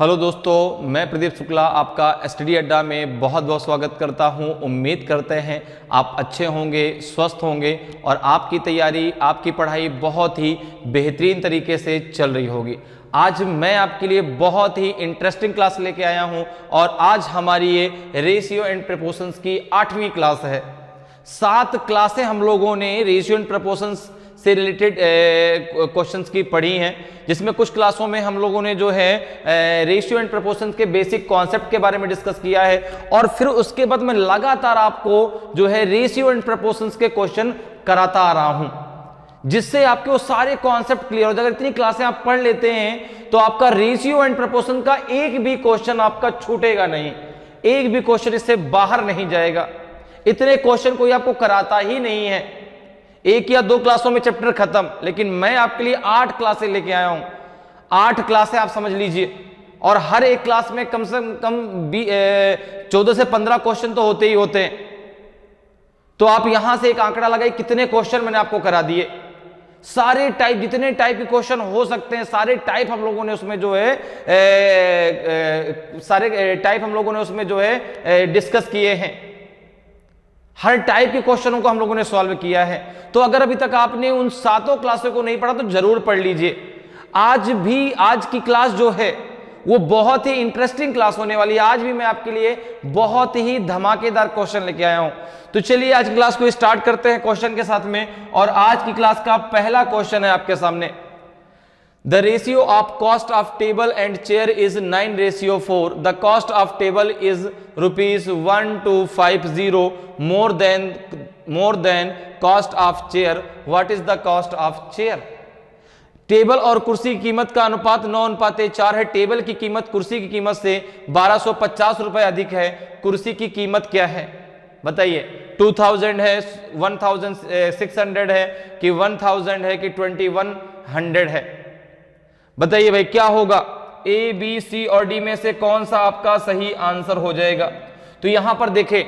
Hello दोस्तों, मैं प्रदीप शुक्ला आपका स्टडी अड्डा में बहुत बहुत स्वागत करता हूं। उम्मीद करते हैं आप अच्छे होंगे, स्वस्थ होंगे और आपकी तैयारी, आपकी पढ़ाई बहुत ही बेहतरीन तरीके से चल रही होगी। आज मैं आपके लिए बहुत ही इंटरेस्टिंग क्लास लेके आया हूं और आज हमारी ये रेशियो एंड प्रपोर्शंस की 8वीं क्लास है। 7 क्लासें हम लोगों ने रेशियो एंड प्रपोर्शंस से रिलेटेड क्वेश्चंस की पढ़ी हैं, जिसमें कुछ क्लासों में हम लोगों ने जो है रेशियो एंड प्रपोर्शंस के बेसिक कॉन्सेप्ट के बारे में डिस्कस किया है और फिर उसके बाद मैं लगातार आपको जो है रेशियो एंड प्रपोर्शंस के क्वेश्चन कराता आ रहा हूं, जिससे आपके वो सारे कॉन्सेप्ट क्लियर हो जाए। अगर इतनी क्लासें आप पढ़ लेते हैं तो आपका रेशियो एंड प्रपोर्शन का एक भी क्वेश्चन आपका छूटेगा नहीं, एक भी क्वेश्चन इससे बाहर नहीं जाएगा। इतने क्वेश्चन कोई आपको कराता ही नहीं है। 1 या 2 क्लासों में चैप्टर खत्म, लेकिन मैं आपके लिए 8 क्लासें लेके आया हूं। 8 क्लासें आप समझ लीजिए, और हर एक क्लास में कम से कम 14 से 15 क्वेश्चन तो होते ही होते हैं। तो आप यहां से एक आंकड़ा लगाइए कितने क्वेश्चन मैंने आपको करा दिए। सारे टाइप, जितने टाइप के क्वेश्चन हो सकते हैं सारे टाइप हम लोगों ने उसमें जो है डिस्कस किए हैं। हर टाइप के क्वेश्चनों को हम लोगों ने सॉल्व किया है। तो अगर अभी तक आपने उन 7 क्लासों को नहीं पढ़ा तो जरूर पढ़ लीजिए। आज की क्लास जो है वो बहुत ही इंटरेस्टिंग क्लास होने वाली है। आज भी मैं आपके लिए बहुत ही धमाकेदार क्वेश्चन लेके आया हूं। तो चलिए आज की क्लास को स्टार्ट करते हैं क्वेश्चन के साथ में। और आज की क्लास का पहला क्वेश्चन है आपके सामने। The ratio of cost of table and chair is 9:4. The cost of table is ₹1250 more than cost of chair. What is the cost of chair? Table और कुर्सी की कीमत का अनुपात 9:4 है। टेबल की कीमत कुर्सी की कीमत से 1250 रुपए अधिक है। कुर्सी की कीमत क्या है बताइए। 2000 है, 1600 है कि 1000 है कि 2100 है? बताइए भाई क्या होगा। ए, बी, सी और डी में से कौन सा आपका सही आंसर हो जाएगा? तो यहां पर देखें,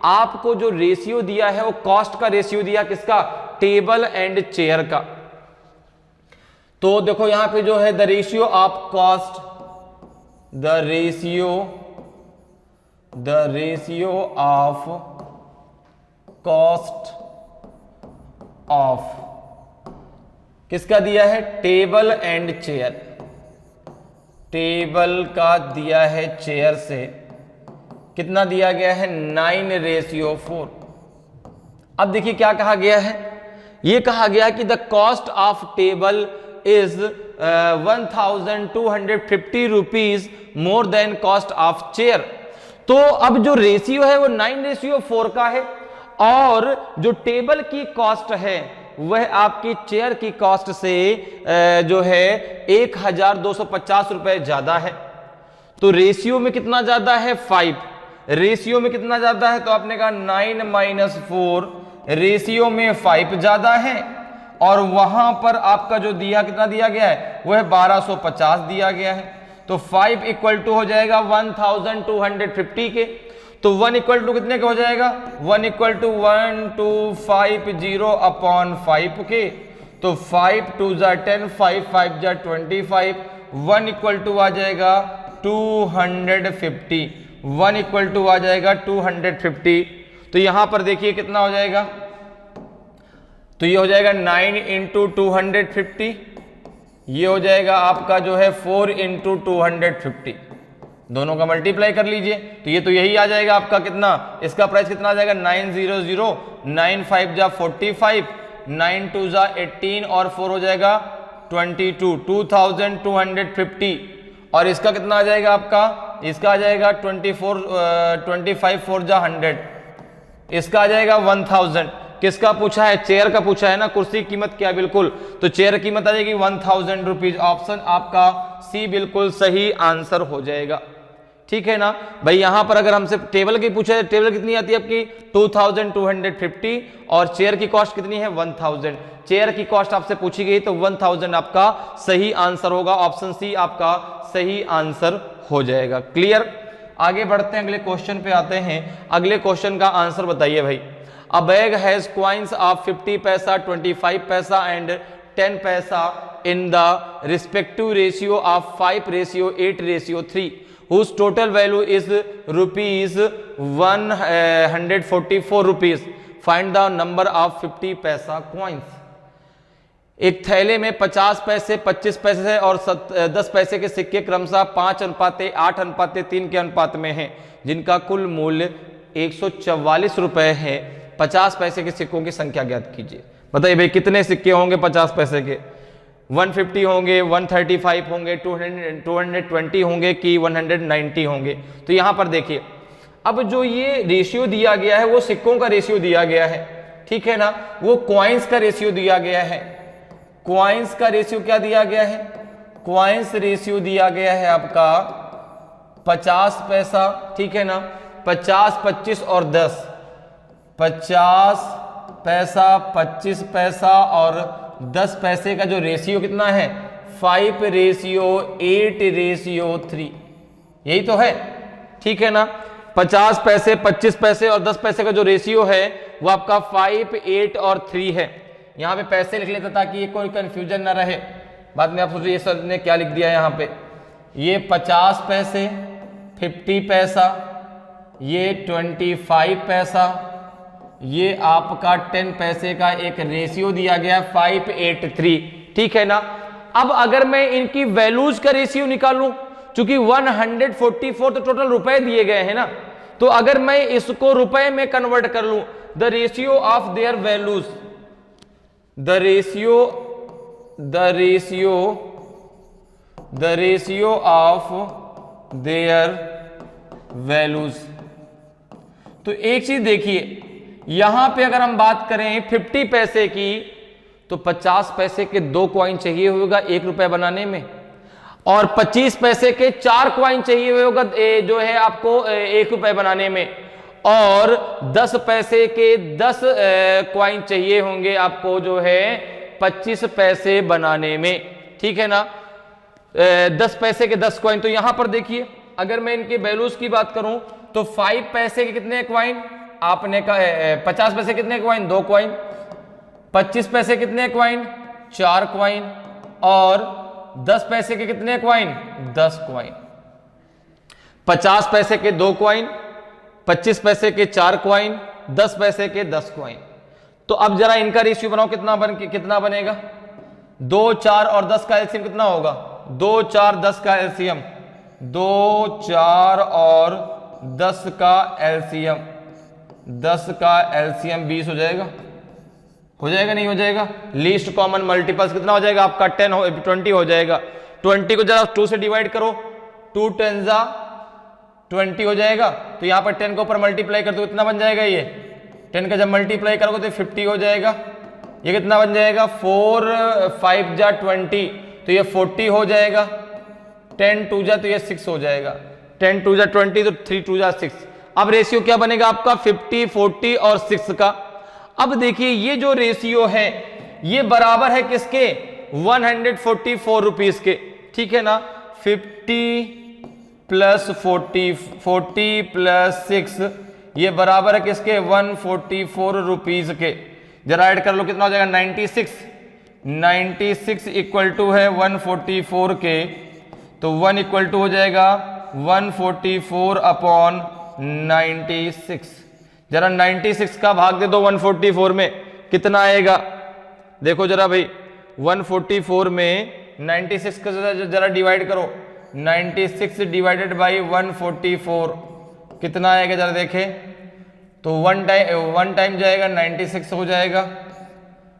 आपको जो रेशियो दिया है वो कॉस्ट का रेशियो दिया, किसका? टेबल एंड चेयर का। तो देखो यहां पे जो है the ratio of cost, the ratio of cost of किसका दिया है? Table and chair. टेबल का दिया है चेयर से, कितना दिया गया है? 9:4। अब देखिए क्या कहा गया है। यह कहा गया कि the cost of table is 1250 rupees more than cost of chair. तो अब जो रेशियो है वो 9:4 का है और जो टेबल की कॉस्ट है वह आपकी चेयर की कॉस्ट से जो है 1250 रुपए ज्यादा है। तो रेशियो में कितना ज्यादा है? 5। रेशियो में कितना ज्यादा है? तो आपने कहा 9 - 4, रेशियो में 5 ज्यादा है और वहां पर आपका जो दिया कितना दिया गया है वह 1250 दिया गया है। तो 5 इक्वल टू हो जाएगा 1250 के। तो 1 इक्वल टू कितने का हो जाएगा? 1 इक्वल टू 1250 अपॉन 5 के। तो 5 2 जा 10, 5 5 जा 25, 1 इक्वल टू आ जाएगा 250। 1 इक्वल टू आ जाएगा 250। तो यहां पर देखिए कितना हो जाएगा। तो ये हो जाएगा 9 × 250, ये हो जाएगा आपका जो है 4 × 250। दोनों का मल्टीप्लाई कर लीजिए तो ये तो यही आ जाएगा आपका कितना, इसका प्राइस कितना आ जाएगा 900, 9 5 जा 45, 9 2 जा 18 और 4 हो जाएगा 22, 2250। और इसका कितना आ जाएगा आपका? इसका आ जाएगा 25 4 जा 100, इसका आ जाएगा 1000। किसका पूछा है? चेयर का पूछा है ना। कुर्सी की कीमत क्या? बिल्कुल, तो चेयर की कीमत आ जाएगी 1000 रुपीज। ऑप्शन आपका सी बिल्कुल सही आंसर हो जाएगा। ठीक है ना भाई। यहां पर अगर हमसे टेबल की पूछा है, टेबल कितनी आती है आपकी? 2250 और चेयर की कॉस्ट कितनी है? 1000। चेयर की कॉस्ट आपसे पूछी गई तो 1000 आपका सही आंसर होगा। ऑप्शन सी आपका सही आंसर हो जाएगा। क्लियर? आगे बढ़ते हैं, अगले क्वेश्चन पे आते हैं। अगले क्वेश्चन का आंसर बताइए भाई। A bag has coins of 50 पैसा, 25 पैसा एंड 10 पैसा in the respective ratio of 5:8:3 whose total value is rupees 144 rupees. Find the number of 50 पैसा coins. एक थैले में 50 पैसे, 25 पैसे और 10 पैसे के सिक्के क्रमशः 5:8, 8:3 के अनुपात में हैं, जिनका कुल मूल्य 144 रुपए है। 50 पैसे के सिक्कों की संख्या ज्ञात कीजिए। बताइए भाई कितने सिक्के होंगे 50 पैसे के? 150 होंगे, 135 होंगे, 220 होंगे कि 190 होंगे? तो यहां पर देखिए, अब जो ये रेशियो दिया गया है वो सिक्कों का रेशियो दिया गया है, ठीक है ना, वो कॉइन्स का रेशियो दिया गया है। कॉइन्स का रेशियो क्या दिया गया है? कॉइन्स रेशियो दिया गया है आपका 50 पैसा, ठीक है ना, 50, 25 और 10, 50 पैसा, 25 पैसा और 10 पैसे का जो रेशियो कितना है? 5:8:3, यही तो है, ठीक है ना। 50 पैसे, 25 पैसे और 10 पैसे का जो रेशियो है वो आपका 5, 8 और 3 है। यहां पे पैसे लिख लेता ताकि ये कोई कंफ्यूजन ना रहे। बाद में आप सोचिए ये सर ने क्या लिख दिया यहां पे। ये 50 पैसे, 50 पैसा, ये 25 पैसा, ये आपका 10 पैसे का एक रेशियो दिया गया 5:8:3, ठीक है ना। अब अगर मैं इनकी वैल्यूज का रेशियो निकालूं, चूंकि 144 तो टोटल रुपए दिए गए हैं ना, तो अगर मैं इसको रुपए में कन्वर्ट कर लूं, the ratio of their values, the ratio of their values. तो एक चीज देखिए, यहां पे अगर हम बात करें 50 पैसे की, तो 50 पैसे के 2 कॉइन चाहिए होगा 1 रुपए बनाने में, और 25 पैसे के 4 कॉइन चाहिए होगा जो है आपको 1 रुपए बनाने में, और 10 पैसे के 10 कॉइन चाहिए होंगे आपको जो है 25 पैसे बनाने में, ठीक है ना। 10 पैसे के 10 कॉइन। तो यहां पर देखिए, अगर मैं इनके वैल्यूज की बात करूं तो 5 पैसे के कितने कॉइन आपने कहा, 50 पैसे कितने कॉइन? 2 कॉइन। 25 पैसे कितने कॉइन? 4 कॉइन। और 10 पैसे के कितने कॉइन? 10 कॉइन। 50 पैसे के 2 कॉइन, 25 पैसे के 4 कॉइन, 10 पैसे के 10 कॉइन। तो अब जरा इनका रेशियो बनाओ, कितना बनेगा? 2, 4 और 10 का एलसीएम कितना होगा? 2, 4, 10 का एलसीएम, 2, 4 और 10 का एलसीएम, 10 का एलसीएम 20 हो जाएगा। हो जाएगा नहीं हो जाएगा? लीस्ट कॉमन मल्टीपल्स कितना हो जाएगा आपका? 20 हो जाएगा। 20 को जरा 2 से डिवाइड करो, 2 10 जा 20 हो जाएगा। तो यहां पर 10 के ऊपर मल्टीप्लाई कर दो, कितना बन जाएगा? ये 10 का जब मल्टीप्लाई करोगे तो 50 हो जाएगा। ये कितना बन जाएगा? 4, 5 जा 20, तो ये 40 हो जाएगा। 10 2 जा तो ये 6 हो जाएगा। 10 2 जा 20, तो 3 2 जा 6। अब रेशियो क्या बनेगा आपका? 50, 40 और 6 का। अब देखिए, ये जो रेशियो है ये बराबर है किसके? 144 रुपीस के, ठीक है ना। 50 प्लस 40, 40 प्लस 6, ये बराबर है किसके? 144 रुपीस के। जरा ऐड कर लो, कितना हो जाएगा? 96। 96 इक्वल टू है 144 के, तो 1 इक्वल टू हो जाएगा 144 अपॉन 96। जरा 96 का भाग दे दो 144 में, कितना आएगा? देखो जरा भाई, 144 में 96 का जरा डिवाइड करो। 96 डिवाइडेड बाई 144 कितना आएगा? जरा देखें तो 1 टाइम जाएगा, 96 हो जाएगा।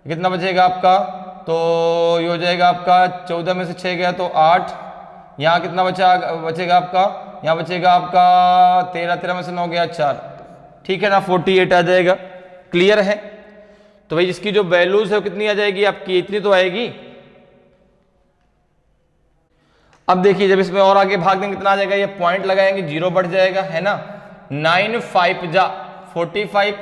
कितना बचेगा आपका? तो ये हो जाएगा आपका 14 में से 6 गया तो 8। यहाँ कितना बचेगा आपका? यहाँ बचेगा आपका 13, 13 में से 9 गया 4, ठीक है ना। 48 आ जाएगा। क्लियर है? तो भाई इसकी जो वैल्यूज है कितनी आ जाएगी आपकी? इतनी तो आएगी। अब देखिए, जब इसमें और आगे भाग देंगे कितना आ जाएगा? ये पॉइंट लगाएंगे, 0 बढ़ जाएगा, है ना। 9 5 जा 45,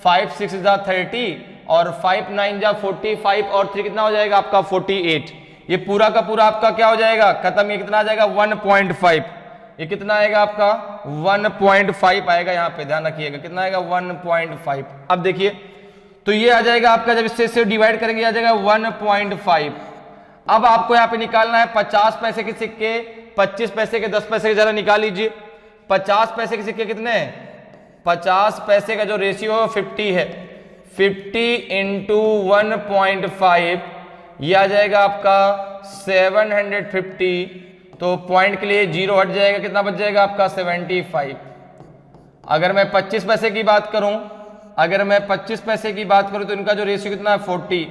5 6 जा 30 और 5 9 जा 45 और 3 कितना हो जाएगा आपका? 48। ये पूरा का पूरा आपका क्या हो जाएगा? खत्म। ये कितना आ जाएगा? 1.5। ये कितना आएगा आपका? 1.5 आएगा। यहाँ पे ध्यान रखिएगा, कितना आएगा? 1.5। अब देखिए, तो ये आ जाएगा आपका, जब इससे डिवाइड करेंगे आ जाएगा 1.5। अब आपको यहां पे निकालना है 50 पैसे के सिक्के, 25 पैसे के, 10 पैसे के, जरा निकाल लीजिए। 50 पैसे के सिक्के कितने हैं? 50 पैसे का जो रेशियो है 50 है। 50 इंटू 1.5 ये आ जाएगा आपका 750। तो पॉइंट के लिए 0 हट जाएगा, कितना बच जाएगा आपका? 75। अगर मैं 25 पैसे की बात करूं, अगर मैं 25 पैसे की बात करूं तो इनका जो रेशियो कितना है? 40।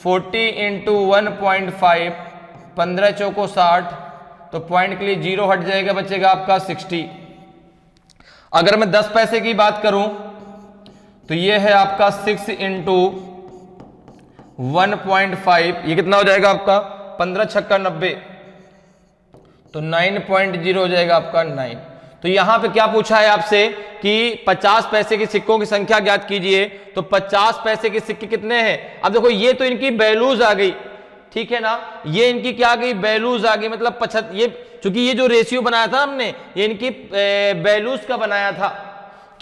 40 इंटू 1.5, 15 चौको 60, तो पॉइंट के लिए 0 हट जाएगा, बचेगा आपका 60। अगर मैं 10 पैसे की बात करूं तो ये है आपका 6 इंटू 1.5, ये कितना हो जाएगा आपका? 15 छक्का 90, तो 9.0 हो जाएगा आपका 9। तो यहां पे क्या पूछा है आपसे कि 50 पैसे के सिक्कों की संख्या ज्ञात कीजिए। तो 50 पैसे के सिक्के कितने हैं? अब देखो ये तो इनकी वैल्यूज आ गई, ठीक है ना, ये इनकी क्या आ गई? वैल्यूज आ गई। मतलब 75, ये चूंकि ये जो रेशियो बनाया था हमने ये इनकी वैल्यूज का बनाया था।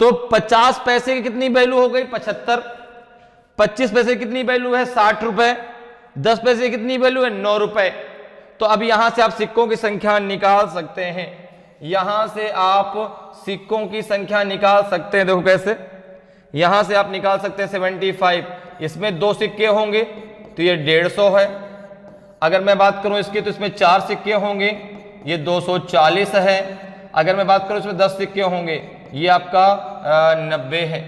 तो 50 पैसे की कितनी वैल्यू हो गई? 75। 25 पैसे की कितनी वैल्यू है? 60 रुपए। 10 पैसे की कितनी वैल्यू है? 9 रुपए। तो अब यहां से आप सिक्कों की संख्या निकाल सकते हैं, यहां से आप सिक्कों की संख्या निकाल सकते हैं। देखो कैसे, यहां से आप निकाल सकते हैं 75। इसमें 2 सिक्के होंगे तो ये 150 है। अगर मैं बात करूं इसकी तो इसमें 4 सिक्के होंगे, ये 240 है। अगर मैं बात करूं इसमें 10 सिक्के होंगे, ये आपका 90 है।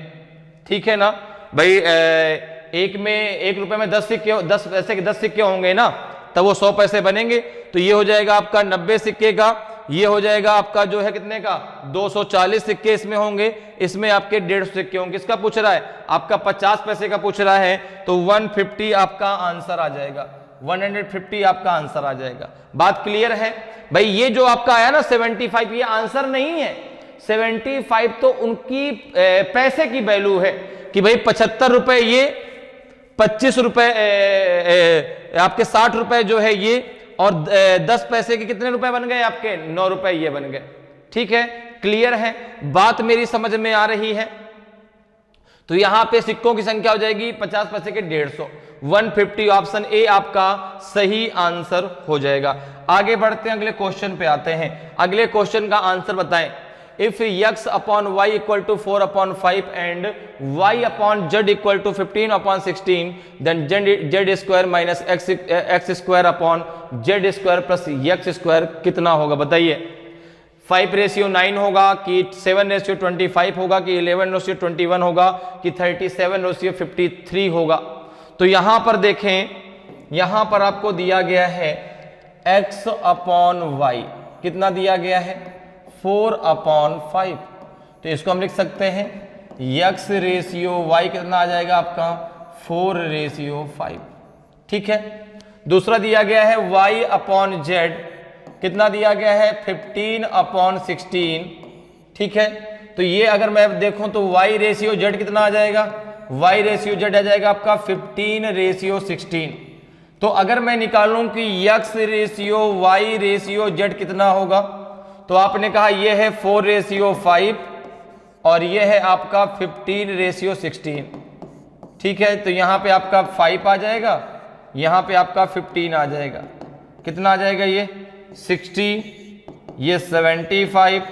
ठीक है ना भाई, एक में 1 रुपए में 10 सिक्के, 10 पैसे के 10 सिक्के होंगे ना, तब वो 100 पैसे बनेंगे। तो ये हो जाएगा आपका 90 सिक्के का, ये हो जाएगा आपका जो है कितने का? 240 सिक्के इसमें होंगे, इसमें आपके 150 सिक्के होंगे। किसका पूछ रहा है? आपका 50 पैसे का पूछ रहा है। तो 150 आपका आंसर आ जाएगा, 150 आपका आंसर आ जाएगा। बात क्लियर है भाई? ये जो आपका आया ना 75, ये आंसर नहीं है। 75 तो उनकी पैसे की वैल्यू है कि भाई 75 रुपए ये, 25 रुपए आपके 60 रुपए जो है ये, और 10 पैसे के कितने रुपए बन गए आपके? 9 रुपए ये बन गए। ठीक है, क्लियर है बात, मेरी समझ में आ रही है? तो यहां पे सिक्कों की संख्या हो जाएगी 50 पैसे के 150, 150। ऑप्शन ए आपका सही आंसर हो जाएगा। आगे बढ़ते हैं, अगले क्वेश्चन पे आते हैं। अगले क्वेश्चन का आंसर बताएं। If x upon y equal to 4/5 and y upon z equal to 15/16, then z square minus X square upon z square plus x square कितना होगा? बताइए। 5:9 होगा कि 7:25 होगा कि 11:21 होगा कि 37:53 होगा? तो यहां पर देखें, यहां पर आपको दिया गया है x अपॉन y, कितना दिया गया है? 4/5। तो इसको हम लिख सकते हैं x रेशियो y कितना आ जाएगा आपका? 4/5। ठीक है। दूसरा दिया गया है y अपॉन z, कितना दिया गया है? 15/16। ठीक है। तो ये अगर मैं देखूं तो y रेशियो z कितना आ जाएगा? y रेशियो z आ जाएगा आपका 15/16। तो अगर मैं निकालूं कि x ratio y ratio z कितना होगा, तो आपने कहा ये है 4/5 और ये है आपका 15/16। ठीक है। तो यहां पे आपका 5 आ जाएगा, यहां पे आपका 15 आ जाएगा। कितना आ जाएगा? ये 60, ये 75,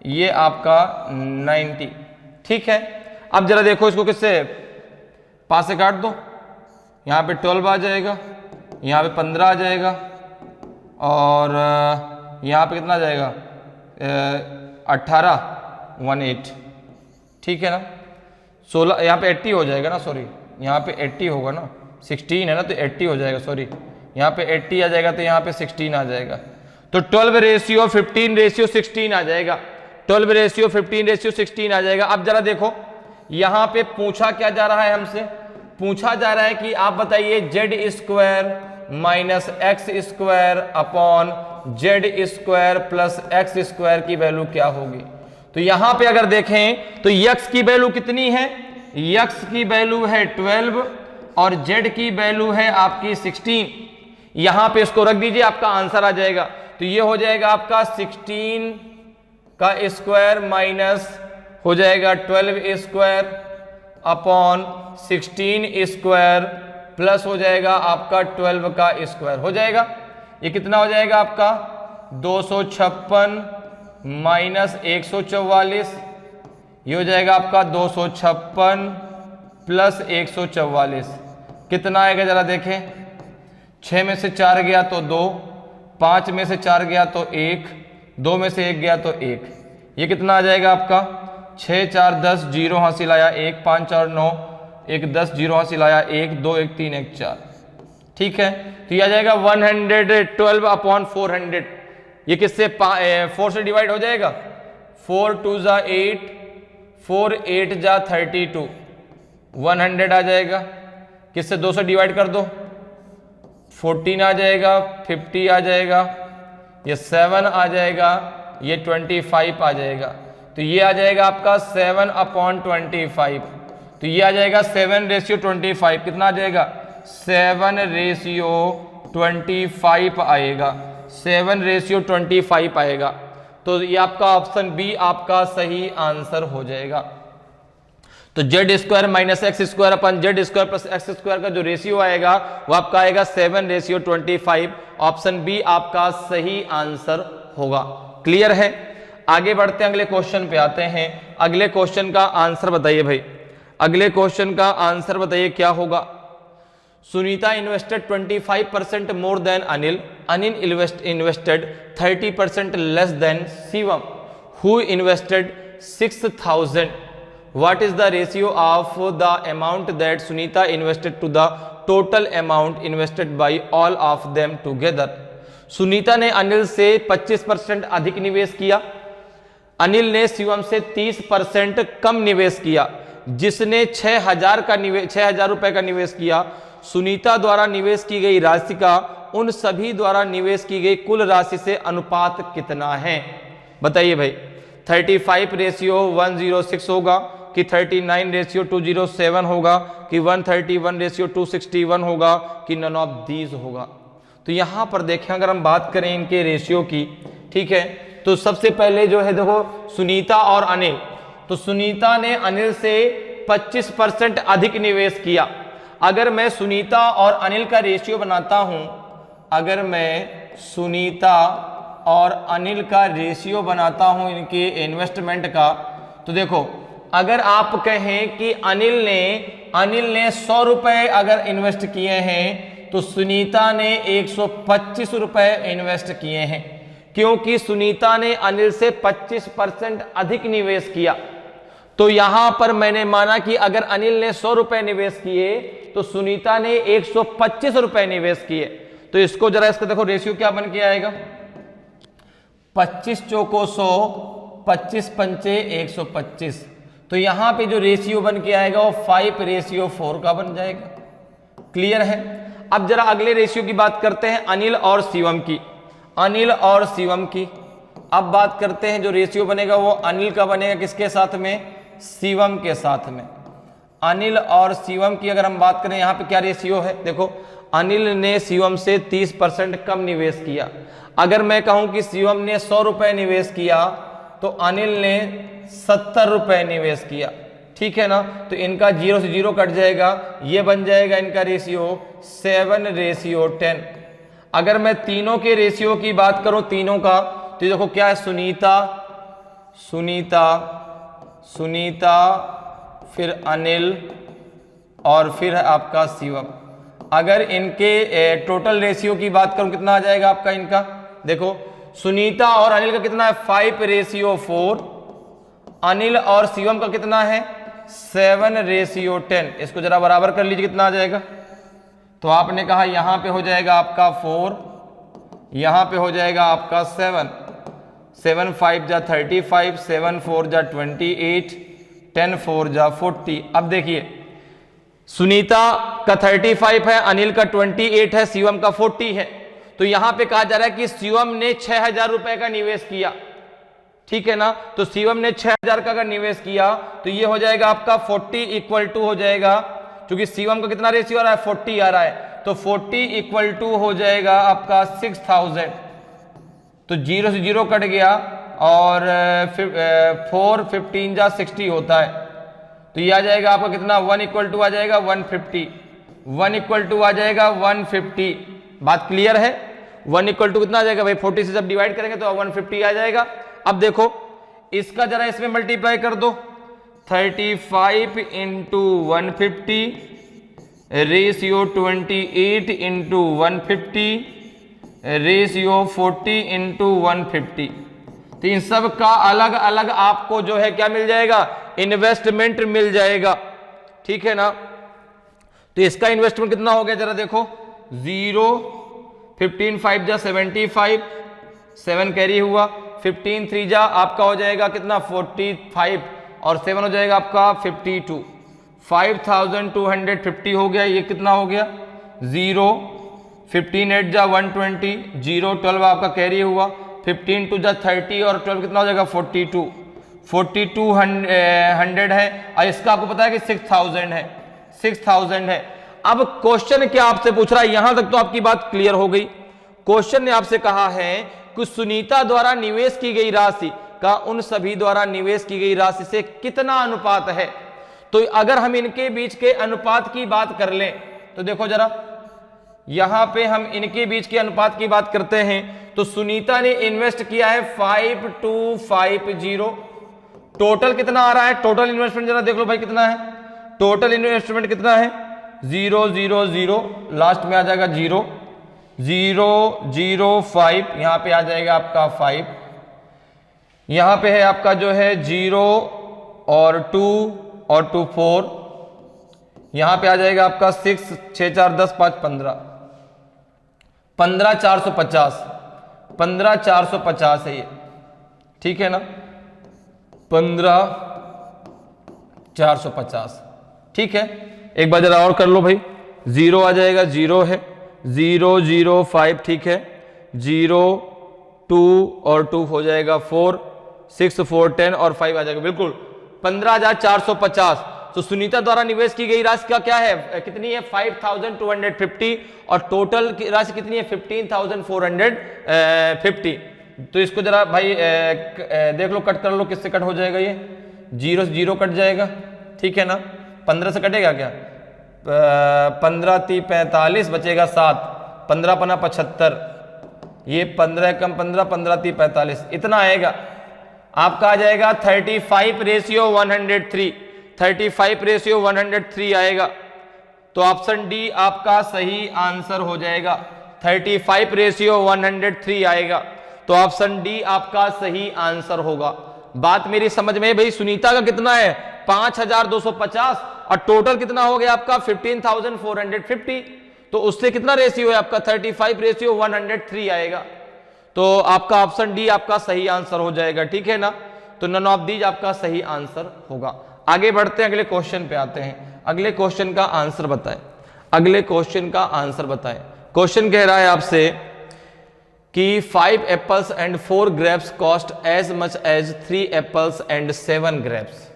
ये आपका 90। ठीक है। अब जरा देखो इसको किससे पास से काट दो। यहां पे 12 आ जाएगा, यहां पे 15 आ जाएगा, और यहाँ पे कितना आ जाएगा? 18, 18। ठीक है ना। 16, यहाँ पे 80 हो जाएगा ना, सॉरी यहाँ पे 80 होगा ना, 16 है ना तो 80 हो जाएगा, सॉरी यहाँ पे 80 आ जाएगा तो यहाँ पे 16 आ जाएगा। तो 12/15/16 आ जाएगा, 12/15/16 आ जाएगा। अब जरा देखो यहाँ पे पूछा क्या जा रहा है हमसे? पूछा जा रहा है कि आप बताइए Z square minus X square upon Z square plus x square की वैल्यू क्या होगी? तो यहां पे अगर देखें तो x की वैल्यू कितनी है? x की वैल्यू है 12 और z की वैल्यू है आपकी 16। यहां पे इसको रख दीजिए, आपका आंसर आ जाएगा। तो ये हो जाएगा आपका 16 का स्क्वायर माइनस हो जाएगा 12 स्क्वायर अपॉन 16 स्क्वायर प्लस हो जाएगा आपका 12 का स्क्वायर हो जाएगा। ये कितना हो जाएगा आपका 256 माइनस 144, ये हो जाएगा आपका 256 प्लस 144, कितना आएगा जरा देखें। 6 में से 4 गया तो 2, 5 में से 4 गया तो 1, 2 में से 1 गया तो 1, ये कितना आ जाएगा आपका 6 4 10, 0 हासिल आया 1, 5 4 9, 1 10, 0 हासिल आया 1, 2 1 3 1 4, ठीक है। तो ये आ जाएगा 112 अपॉन 400, ये किससे 4 से डिवाइड हो जाएगा, 4 2 जा 8, 4 8 जा 32, 100 आ जाएगा। किससे 2 से डिवाइड कर दो, 14 आ जाएगा, 50 आ जाएगा, ये 7 आ जाएगा, ये 25 आ जाएगा। तो ये आ जाएगा आपका 7 अपॉन 25, तो ये आ जाएगा 7:25, कितना आ जाएगा 7:25 आएगा, 7:25 आएगा। तो ये आपका ऑप्शन बी आपका सही आंसर हो जाएगा। तो Z square minus X square upon Z square plus x square का जो रेशियो आएगा वो आपका आएगा 7:25, ऑप्शन बी आपका सही आंसर होगा। क्लियर है। आगे बढ़ते हैं, अगले क्वेश्चन पे आते हैं। अगले क्वेश्चन का आंसर बताइए भाई, अगले क्वेश्चन का आंसर बताइए क्या होगा। Sunita invested 25% more than Anil, Anil invested 30% less than Shivam, who invested 6,000. What is the ratio of the amount that Sunita invested to the total amount invested by all of them together? Sunita ने अनिल से 25% अधिक निवेश किया, अनिल ने शिवम से 30% कम निवेश किया। जिसने 6,000 रुपए का निवेश किया, सुनीता द्वारा निवेश की गई राशि का उन सभी द्वारा निवेश की गई कुल राशि से अनुपात कितना है, बताइए भाई। 35:106 होगा कि 39:207 होगा कि 131:261 होगा कि नन ऑफ दीज होगा। तो यहां पर देखें, अगर हम बात करें इनके रेशियो की, ठीक है, तो सबसे पहले जो है देखो सुनीता और अनिल, तो सुनीता ने अनिल से 25% अधिक निवेश किया। अगर मैं सुनीता और अनिल का रेशियो बनाता हूं, अगर मैं सुनीता और अनिल का रेशियो बनाता हूं इनके इन्वेस्टमेंट का, तो देखो अगर आप कहें कि अनिल ने 100 रुपए अगर इन्वेस्ट किए हैं तो सुनीता ने 125 रुपए इन्वेस्ट किए हैं, क्योंकि सुनीता ने अनिल से 25% अधिक निवेश किया। तो यहां पर मैंने माना कि अगर अनिल ने 100 रुपए निवेश किए तो सुनीता ने 125 रुपए निवेश किए। तो इसको जरा इसका देखो रेशियो क्या बन के आएगा, 25 चौको 100, 25 पंचे 125। तो यहां पे जो रेशियो बन के आएगा वो 5:4 का बन जाएगा। क्लियर है। अब जरा अगले रेशियो की बात करते हैं, अनिल और शिवम की। अनिल और शिवम की अब बात करते हैं, जो रेशियो बनेगा वो अनिल का बनेगा किसके साथ में, शिवम के साथ में। अनिल और शिवम की अगर हम बात करें, यहाँ पे क्या रेशियो है, देखो अनिल ने शिवम से 30% कम निवेश किया। अगर मैं कहूं कि शिवम ने 100 रुपए निवेश किया तो अनिल ने 70 रुपए निवेश किया, ठीक है ना। तो इनका 0 से 0 कट जाएगा, ये बन जाएगा इनका रेशियो 7:10। अगर मैं तीनों के रेशियो की बात करूं, तीनों का, तो देखो क्या है, सुनीता सुनीता सुनीता फिर अनिल और फिर है आपका शिवम। अगर इनके टोटल रेशियो की बात करूं कितना आ जाएगा आपका इनका, देखो सुनीता और अनिल का कितना है 5:4, अनिल और शिवम का कितना है 7:10। इसको जरा बराबर कर लीजिए, कितना आ जाएगा। तो आपने कहा यहां पे हो जाएगा आपका 4, यहां पे हो जाएगा आपका 7, 7 5 जा 35, 7 4 जा 28, 10 4 जा 40। अब देखिए सुनीता का 35 है, अनिल का 28 है, शिवम का 40 है। तो यहां पे कहा जा रहा है कि शिवम ने 6,000 रुपए का निवेश किया, ठीक है ना। तो शिवम ने 6,000 का अगर निवेश किया तो ये हो जाएगा आपका 40 इक्वल टू हो जाएगा, क्योंकि शिवम का कितना रेशियो आ रहा है 40 आ रहा है, तो 40 इक्वल टू हो जाएगा आपका 6,000। तो 0 से 0 कट गया और 4 15 जा 60 होता है। तो ये आ जाएगा आपका कितना 1 इक्वल टू आ जाएगा 150। 1 इक्वल टू आ जाएगा 150। बात क्लियर है? 1 इक्वल टू कितना आ जाएगा भाई, 40 से जब डिवाइड करेंगे तो 150 आ जाएगा। अब देखो इसका जरा इसमें मल्टीप्लाई कर दो, 35 into 150 ratio 28 into 150 ratio 40 into 150। तो इन सब का अलग अलग आपको जो है क्या मिल जाएगा, इन्वेस्टमेंट मिल जाएगा, ठीक है ना। तो इसका इन्वेस्टमेंट कितना हो गया जरा देखो, 0, 15 5 जा 75, 7 कैरी हुआ, 15 3 जा आपका हो जाएगा कितना 45 और 7 हो जाएगा आपका 52, 5250 हो गया। ये कितना हो गया 0, 15 8 जा 120, 0 12 आपका कैरी हुआ, 15 2 जा 30 और 12 कितना हो जाएगा 42, 4200 है। और इसका आपको पता है कि 6000 है, 6000 है। अब क्वेश्चन क्या आपसे पूछ रहा है, यहां तक तो आपकी बात क्लियर हो गई। क्वेश्चन ने आपसे कहा है कि सुनीता द्वारा निवेश की गई राशि का उन सभी द्वारा निवेश की गई राशि से कितना अनुपात है। तो अगर हम इनके बीच के अनुपात की बात कर लें तो देखो जरा, यहां पे हम इनके बीच के अनुपात की बात करते हैं तो सुनीता ने इन्वेस्ट किया है 5250। टोटल कितना आ रहा है, टोटल इन्वेस्टमेंट जरा देख लो भाई कितना है, टोटल इन्वेस्टमेंट कितना है 0 0 0, लास्ट में आ जाएगा 0 0 0 5, यहां पे आ जाएगा आपका 5, यहां पे है आपका जो है 0 और 2 और 2 4, यहां पे आ जाएगा आपका 6 6 4 10 5 15, 15450, 15450 है ये, ठीक है ना, 15450, ठीक है। एक बार जरा और कर लो भाई, 0 आ जाएगा 0 है, 0 0 5, ठीक है, 0 2 और 2 हो जाएगा 4, 6 4 10 और 5 आ जाएगा, बिल्कुल 15450। तो सुनीता द्वारा निवेश की गई राशि का क्या है, कितनी है 5250 और टोटल राशि कितनी है 15450। तो इसको जरा भाई देख लो, कट कर लो, किससे कट हो जाएगा ये, 0 से 0 कट जाएगा, ठीक है ना, 15 से कटेगा क्या, 15 3 45 बचेगा 7, 15 पना 75, ये 15 कम 15, 15 3 45, इतना आएगा आपका, आ जाएगा 35:103, 35:103 आएगा। तो ऑप्शन डी आपका सही आंसर हो जाएगा, 35:103 आएगा। तो ऑप्शन डी आपका सही आंसर होगा। बात मेरी समझ में भाई, सुनीता का कितना है 5250 और टोटल कितना हो गया आपका 15450, तो उससे कितना रेशियो है आपका 35:103 आएगा। तो आपका ऑप्शन डी आपका सही आंसर हो जाएगा, ठीक है ना। तो नन ऑफ दीज आपका सही आंसर होगा। आगे बढ़ते हैं, अगले क्वेश्चन पे आते हैं। अगले क्वेश्चन का आंसर बताएं, अगले क्वेश्चन का आंसर बताएं। क्वेश्चन कह रहा है आपसे कि 5 apples and 4 grapes cost as much as 3 apples and 7 grapes.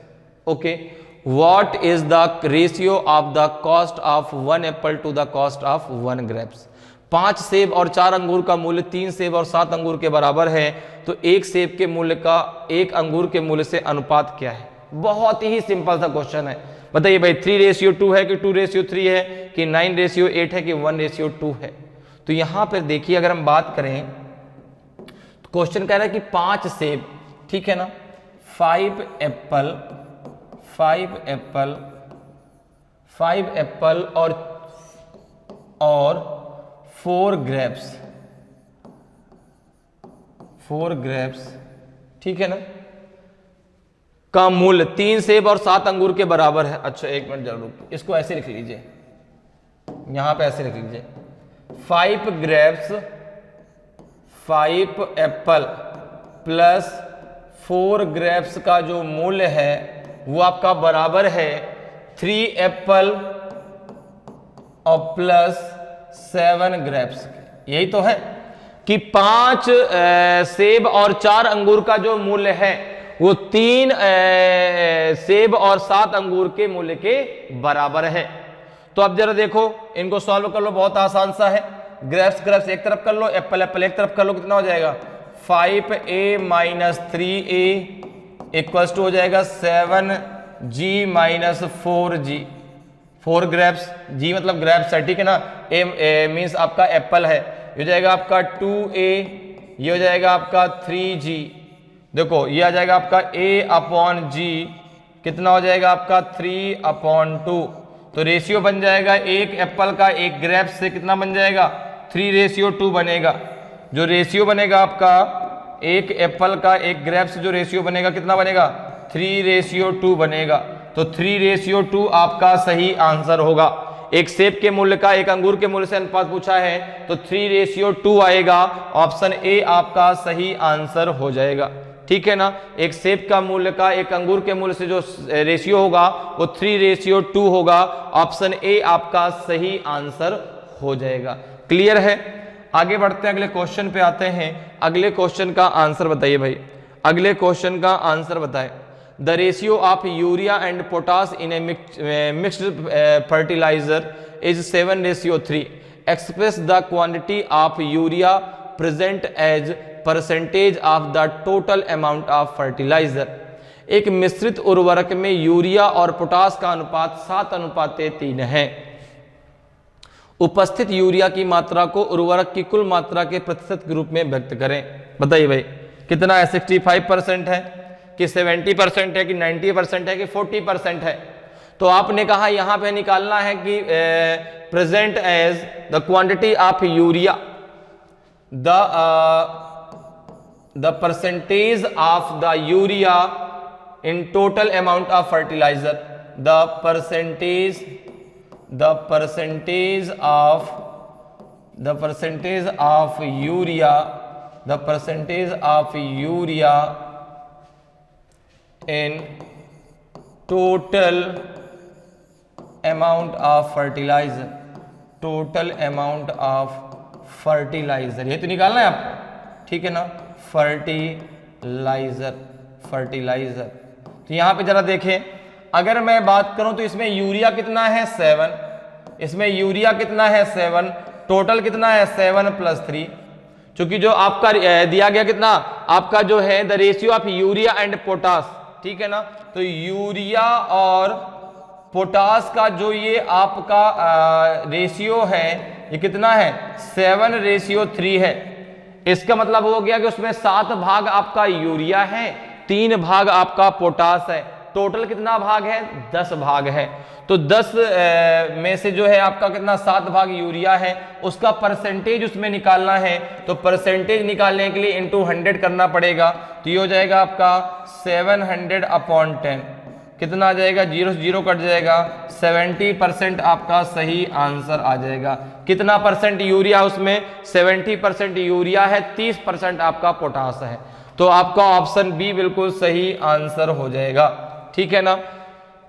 Okay, what is the ratio of the cost of 1 apple to the cost of 1 grapes. 5 सेब और 4 अंगूर का मूल्य 3 सेब और 7 अंगूर के बराबर है, तो 1 सेब के मूल्य का 1 अंगूर के मूल्य से अनुपात क्या है। बहुत ही सिंपल सा क्वेश्चन है। बताइए भाई 3:2 है कि 2:3 है कि 9:8 है कि 1:2 है। तो यहां पर देखिए, अगर हम बात करें तो क्वेश्चन कह रहा है कि 5 सेब, ठीक है ना, 5 एप्पल और 4 ग्रेप्स, ठीक है ना, का मूल्य 3 सेब और 7 अंगूर के बराबर है। अच्छा एक मिनट जरूर, इसको ऐसे लिख लीजिए, यहां पे ऐसे लिख लीजिए, 5 ग्रेप्स 5 एप्पल प्लस 4 ग्रेप्स का जो मूल्य है वो आपका बराबर है 3 एप्पल और प्लस 7 ग्रेप्स। यही तो है कि 5 सेब और 4 अंगूर का जो मूल्य है वो 3 सेब और 7 अंगूर के मूल्य के बराबर है। तो अब जरा देखो, इनको सॉल्व कर लो, बहुत आसान सा है। ग्रेप्स एक तरफ कर लो, एप्पल एक तरफ कर लो, कितना हो जाएगा 5a minus 3a equals to हो जाएगा 7g माइनस 4g। 4 ग्रेप्स, जी मतलब ग्रेप्स है, ठीक है ना। ए मीन्स आपका एप्पल है, ये हो जाएगा आपका 2a, ये हो जाएगा आपका 3g। देखो ये आ जाएगा आपका a/g, कितना हो जाएगा आपका 3/2। तो रेशियो बन जाएगा एक एप्पल का एक ग्रेप से कितना बन जाएगा 3:2 बनेगा। जो रेशियो बनेगा आपका एक एप्पल का एक ग्रेप से जो रेशियो बनेगा कितना बनेगा 3:2 बनेगा। तो 3:2 आपका सही आंसर होगा। एक सेब के मूल्य का एक अंगूर के मूल्य से अनुपात पूछा है तो 3:2 आएगा, ऑप्शन ए आपका सही आंसर हो जाएगा, ठीक है ना। एक सेब का मूल्य का एक अंगूर के मूल्य से जो रेशियो होगा वो 3:2 होगा, ऑप्शन ए आपका सही आंसर हो जाएगा। क्लियर है। आगे बढ़ते हैं, अगले क्वेश्चन पे आते हैं। अगले क्वेश्चन का आंसर बताइए भाई, अगले क्वेश्चन का आंसर बताएं। The ratio of urea and potash in a mixed fertiliser is 7:3। Express the quantity of urea present as percentage of the total amount of fertiliser. एक मिश्रित उर्वरक में यूरिया और पोटास का अनुपात 7:3 है। उपस्थित यूरिया की मात्रा को उर्वरक की कुल मात्रा के प्रतिशत के रूप में व्यक्त करें। बताइए भाई कितना है, 65% है कि 70% है कि 90% है कि 40% है। तो आपने कहा यहां पे निकालना है कि present as the quantity of urea, the percentage of the urea in total amount of fertilizer, the percentage of urea in total amount of fertilizer, ये तो निकालना है आपको, ठीक है ना। फर्टिलाइजर तो यहां पे जरा देखें, अगर मैं बात करूं तो इसमें यूरिया कितना है 7, इसमें यूरिया कितना है 7, टोटल कितना है 7 + 3। चूंकि जो आपका दिया गया कितना आपका जो है the ratio of urea and potash, ठीक है ना। तो यूरिया और पोटास का जो ये आपका रेशियो है ये कितना है 7:3 है। इसका मतलब हो गया कि उसमें 7 भाग आपका यूरिया है, 3 भाग आपका पोटास है। टोटल कितना भाग है 10 भाग है। तो 10 में से जो है आपका कितना 7 भाग यूरिया है, उसका परसेंटेज उसमें निकालना है। तो परसेंटेज निकालने के लिए इंटू 100 करना पड़ेगा। तो ये हो जाएगा आपका 700/10, कितना आ जाएगा 0 0 कट जाएगा, 70% आपका सही आंसर आ जाएगा। कितना परसेंट यूरिया उसमें 70% यूरिया है, 30% आपका पोटास है। तो आपका ऑप्शन बी बिल्कुल सही आंसर हो जाएगा, ठीक है ना।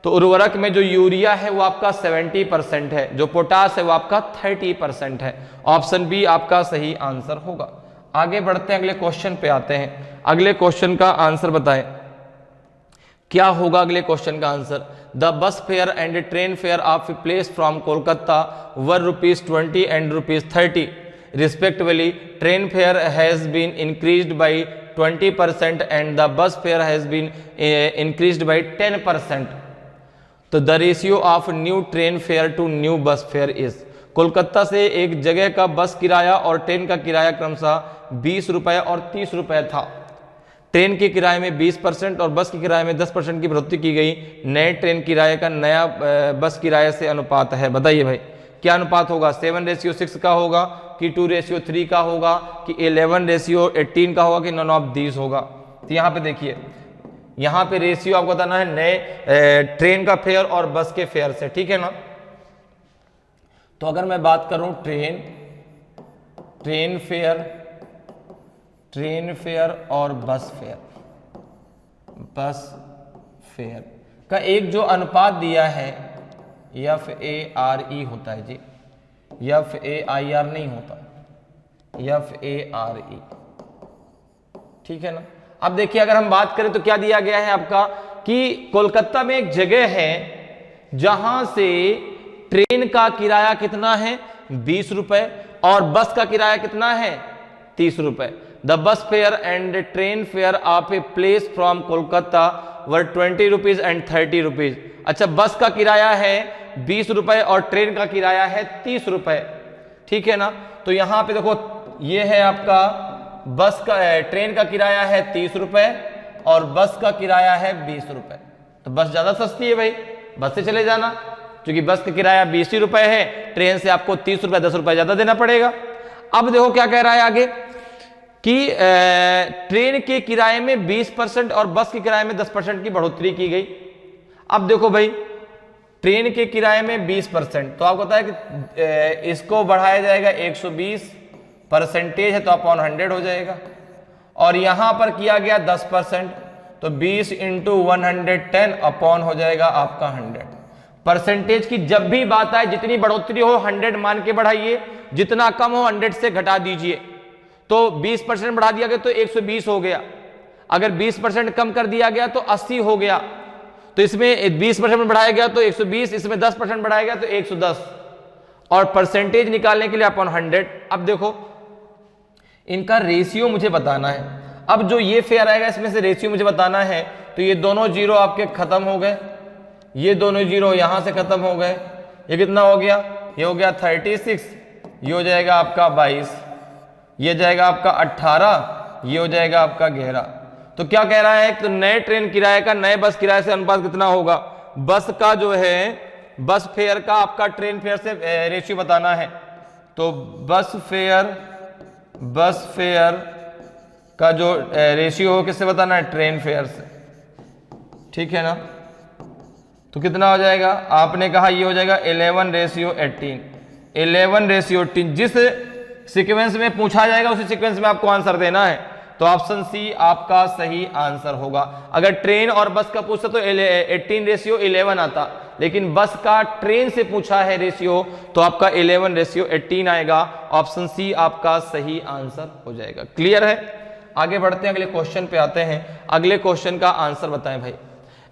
तो उर्वरक में जो यूरिया है वो आपका 70% है, जो पोटास है वो आपका 30% है। ऑप्शन बी आपका सही आंसर होगा। आगे बढ़ते हैं, अगले क्वेश्चन पे आते हैं। अगले क्वेश्चन का आंसर बताएं क्या होगा। अगले क्वेश्चन का answer, the bus fair and train fair of place from Kolkata were ₹20 and ₹30 respectively. Train fare has been increased by 20% and the bus fare has been increased by 10%. तो the ratio of new train fare to new bus fare is. Kolkata से एक जगह का बस किराया और train का किराया क्रमशः ₹20 और ₹30 था। ट्रेन के किराए में 20% और बस के किराए में 10% की बढ़ोतरी की गई। नए ट्रेन किराए का नया बस किराए से अनुपात है। बताइए भाई क्या अनुपात होगा, 7:6 का होगा कि 2:3 का होगा कि 11:18 का होगा कि नन ऑफ दीज होगा। तो यहाँ पे देखिए, यहाँ पे रेशियो आपको बताना है नए ट्रेन का फेयर और बस के फेयर से, ठीक है ना। तो अगर मैं बात करूं ट्रेन फेयर और बस फेयर का एक जो अनुपात दिया है FARE होता है जी, FAIR नहीं होता, FARE, ठीक है ना। अब देखिए अगर हम बात करें तो क्या दिया गया है आपका कि कोलकाता में एक जगह है जहां से ट्रेन का किराया कितना है ₹20 और बस का किराया कितना है ₹30। The bus fair and train fair of a place from Kolkata were 20 rupees and 30 rupees. अच्छा, बस का किराया है 20 रुपए और ट्रेन का किराया है 30 रुपए, ठीक है ना। तो यहां पे देखो ये है आपका बस का ट्रेन का किराया है 30 रुपए और बस का किराया है 20 रुपए। तो बस ज्यादा सस्ती है भाई, बस से चले जाना, क्योंकि बस का किराया 20 ही रुपए है, ट्रेन से आपको 30 रुपए 10 रुपए ज्यादा देना पड़ेगा। अब देखो क्या कह रहा है आगे कि ट्रेन के किराए में 20% और बस के किराए में 10% की बढ़ोतरी की गई। अब देखो भाई, ट्रेन के किराए में 20%, तो आपको पता है कि इसको बढ़ाया जाएगा 120 परसेंटेज है तो अपॉन 100 हो जाएगा, और यहां पर किया गया 10%, तो 20 इंटू 110 अपॉन हो जाएगा आपका 100। परसेंटेज की जब भी बात आए, जितनी बढ़ोतरी हो 100 मान के बढ़ाइए, जितना कम हो 100 से घटा दीजिए। तो 20% बढ़ा दिया गया तो 120 हो गया, अगर 20% कम कर दिया गया तो 80 हो गया। तो इसमें 20% बढ़ाया गया तो 120, इसमें 10% बढ़ाया गया तो 110, और परसेंटेज निकालने के लिए अपन 100। अब देखो इनका रेशियो मुझे बताना है। अब जो ये फेयर आएगा इसमें से रेशियो मुझे बताना है, तो ये दोनों जीरो आपके खत्म हो गए, ये दोनों जीरो यहां से खत्म हो गए, ये कितना हो गया, ये हो गया 36, ये हो जाएगा आपका 22, ये जाएगा आपका 18, ये हो जाएगा आपका 11। तो क्या कह रहा है, तो नए ट्रेन किराए का नए बस किराए से अनुपात कितना होगा, बस का जो है बस फेयर का आपका ट्रेन फेयर से रेशियो बताना है। तो बस फेयर का जो रेशियो हो किससे बताना है, ट्रेन फेयर से, ठीक है ना। तो कितना हो जाएगा, आपने कहा ये हो जाएगा 11:18, 11:18। जिस सीक्वेंस में पूछा जाएगा उसी सीक्वेंस में आपको आंसर देना है, तो ऑप्शन सी आपका सही आंसर होगा। अगर ट्रेन और बस का पूछता तो 18:11 आता, लेकिन बस का ट्रेन से पूछा है रेशियो तो आपका 11:18 आएगा। ऑप्शन सी आपका सही आंसर हो जाएगा। क्लियर है, आगे बढ़ते हैं, अगले क्वेश्चन पे आते हैं। अगले क्वेश्चन का आंसर बताएं भाई।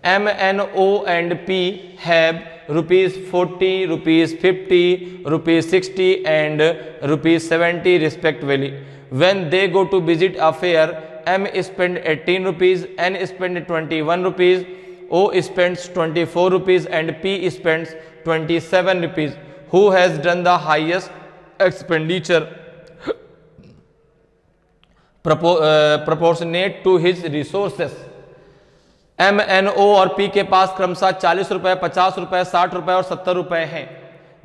M&O and P have ₹40, ₹50, ₹60 and ₹70 respectively. When they go to visit a fair, M spend ₹18, N spend ₹21, O spends ₹24 and P spends ₹27. Who has done the highest expenditure proportionate to his resources? M&O और P के पास क्रमशः 40 रुपए, 50 रुपए, 60 रुपए और 70 रुपए हैं।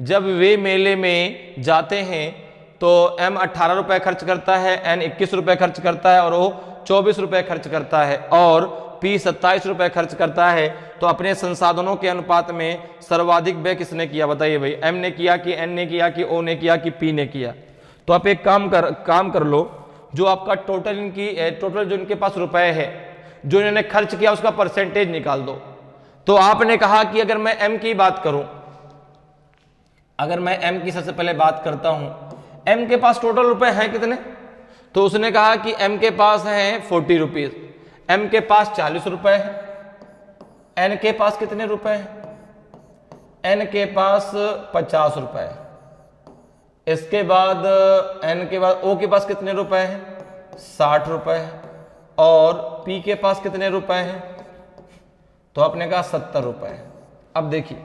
जब वे मेले में जाते हैं तो M 18 रुपए खर्च करता है, N 21 रुपए खर्च करता है और O 24 रुपए खर्च करता है, और P 27 रुपए खर्च करता है। तो अपने संसाधनों के अनुपात में सर्वाधिक व्यय किसने किया, बताइए भाई। M ने किया कि N ने किया कि O ने किया कि P ने किया। तो आप एक काम कर लो, जो आपका टोटल जो इनके पास रुपए है जो इन्होंने खर्च किया उसका परसेंटेज निकाल दो। तो आपने कहा कि अगर मैं M की बात करूं, अगर मैं M की सबसे पहले बात करता हूं, M के पास टोटल रुपए हैं कितने, तो उसने कहा कि M के पास हैं 40 रुपीज, M के पास 40 रुपए है, N के पास कितने रुपए हैं, N के पास 50 रुपए है। इसके बाद N के बाद O के पास कितने रुपए हैं, 60 रुपए है, और P के पास कितने रुपए हैं, तो आपने कहा 70 रुपए। अब देखिए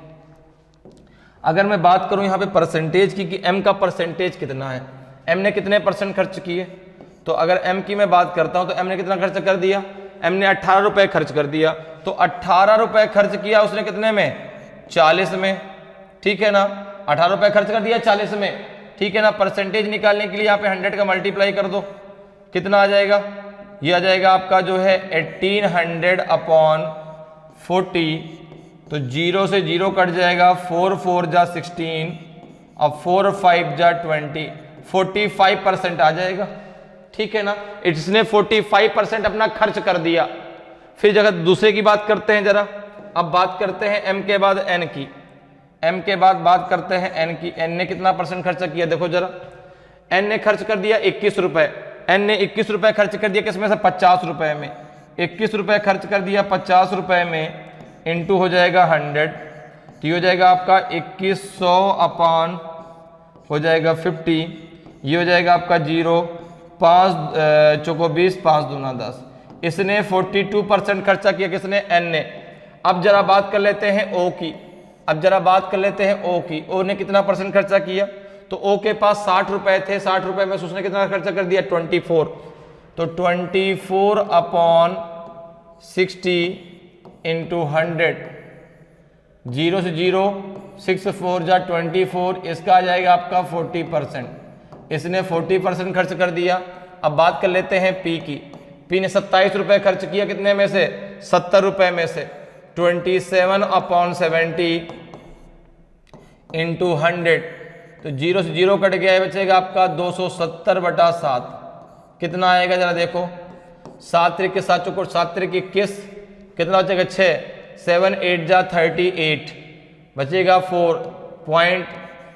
अगर मैं बात करूं यहां पे परसेंटेज की कि M का परसेंटेज कितना है, M ने कितने परसेंट खर्च किए, तो अगर M की मैं बात करता हूं तो M ने कितना खर्च कर दिया, M ने 18 रुपए खर्च कर दिया। तो 18 रुपए खर्च किया उसने कितने में, 40 में, ठीक है ना। 18 रुपए खर्च कर दिया 40 में, ठीक है ना। परसेंटेज निकालने के लिए यहाँ पे 100 का मल्टीप्लाई कर दो, कितना आ जाएगा, ये आ जाएगा आपका जो है 1800 अपॉन 40। तो 0 से 0 कट जाएगा, 4 4 जा 16, अब 4 5 जा 20, 45% आ जाएगा, ठीक है ना। इसने 45% अपना खर्च कर दिया। फिर जगह दूसरे की बात करते हैं जरा, अब बात करते हैं M के बाद N की, M के बाद बात करते हैं N की। N ने कितना परसेंट खर्च किया, देखो जरा, N ने खर्च कर दिया 21 रुपए, N ने 21 रुपए खर्च कर दिया किसमें से, 50 रुपए में। 21 रुपए खर्च कर दिया 50 रुपए में, इंटू हो जाएगा 100, तो ये हो जाएगा आपका 2100 अपॉन हो जाएगा 50, ये हो जाएगा आपका 0, 5 चौको 20, 5 दूना 10, इसने 42% खर्चा किया, किसने, एन ने। अब जरा बात कर लेते हैं ओ की, अब जरा बात कर लेते हैं ओ की। ओ ने कितना परसेंट खर्चा किया, तो ओ के पास 60 रुपए थे, 60 रुपए में उसने कितना खर्चा कर दिया, 24। तो 24 अपॉन 60 इंटू 100, 0 से 0, 6 4 जा 24, इसका आ जाएगा आपका 40%। इसने 40% खर्च कर दिया। अब बात कर लेते हैं पी की। पी ने 27 रुपए खर्च किया, कितने में से, 70 रुपए में से। 27 अपॉन 70 इंटू 100, तो 0 से 0 कट गया है, बचेगा आपका 270/7। कितना आएगा जरा देखो, 7 त्रिक के 7 चौकोर 7 त्रिक 21, कितना बचेगा 6, 7 8 जा 38, बचेगा 4 पॉइंट,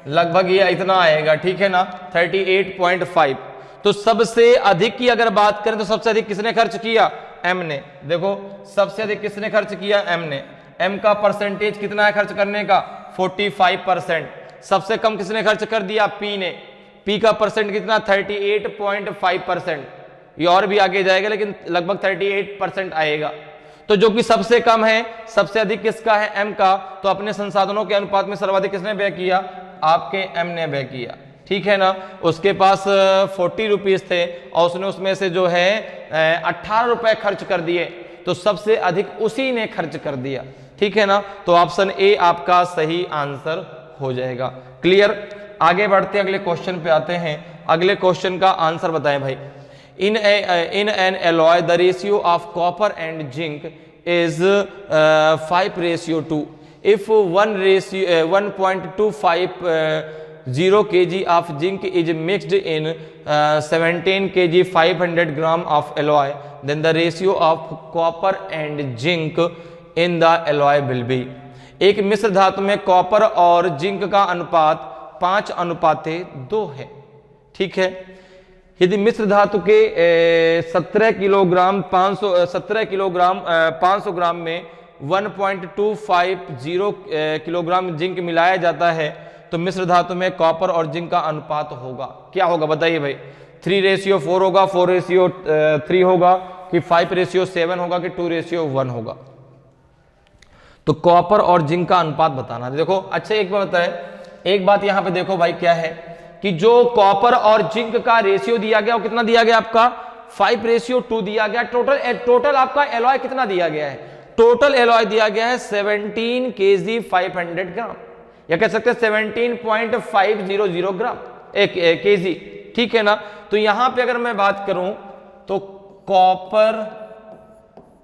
लगभग ये इतना आएगा, ठीक है ना, 38.5। तो सबसे अधिक की अगर बात करें तो सबसे अधिक किसने खर्च किया, एम ने। देखो सबसे अधिक किसने खर्च किया, एम ने। एम का परसेंटेज कितना है खर्च करने का, 45%। सबसे कम किसने खर्च कर दिया, पी ने। पी का परसेंट कितना, 38.5%। ये और भी आगे जाएगा लेकिन लगभग 38% आएगा। तो जो कि सबसे कम है, सबसे अधिक किसका है, एम का। तो अपने संसाधनों के अनुपात में सर्वाधिक किसने व्यय किया, आपके एम ने व्यय किया, ठीक है ना। उसके पास 40 रुपीज थे और उसने उसमें से जो है 18 रुपए खर्च कर दिए, तो सबसे अधिक उसी ने खर्च कर दिया, ठीक है ना। तो ऑप्शन ए आपका सही आंसर हो जाएगा। क्लियर। आगे बढ़ते अगले क्वेश्चन पे आते हैं। अगले क्वेश्चन का आंसर बताएं भाई। In an alloy the ratio of copper and zinc is 5:2। If 1.25 kg of zinc is mixed in 17 kg 500 gram of alloy, then the ratio of copper and zinc in the alloy will be। एक मिश्र धातु में copper और zinc का अनुपात 5:2 है, ठीक है। यदि मिश्र धातु के 17 किलोग्राम 500 ग्राम में 1.250 किलोग्राम जिंक मिलाया जाता है तो मिश्र धातु में कॉपर और जिंक का अनुपात होगा, क्या होगा बताइए भाई। 3:4 होगा, 4:3 होगा, कि 5:7 होगा, कि 2:1 होगा। तो कॉपर और जिंक का अनुपात बताना। देखो अच्छा एक बात बताए, एक बात यहां पे देखो भाई, क्या है कि जो कॉपर और जिंक का रेशियो दिया गया वो कितना दिया गया आपका, 5:2 दिया गया। टोटल आपका एलॉय कितना दिया गया है, टोटल एलॉय दिया गया है 17 kg 500 ग्राम, या कह सकते हैं 17.500 ग्राम एक केजी, ठीक है ना। तो यहां पे अगर मैं बात करूं तो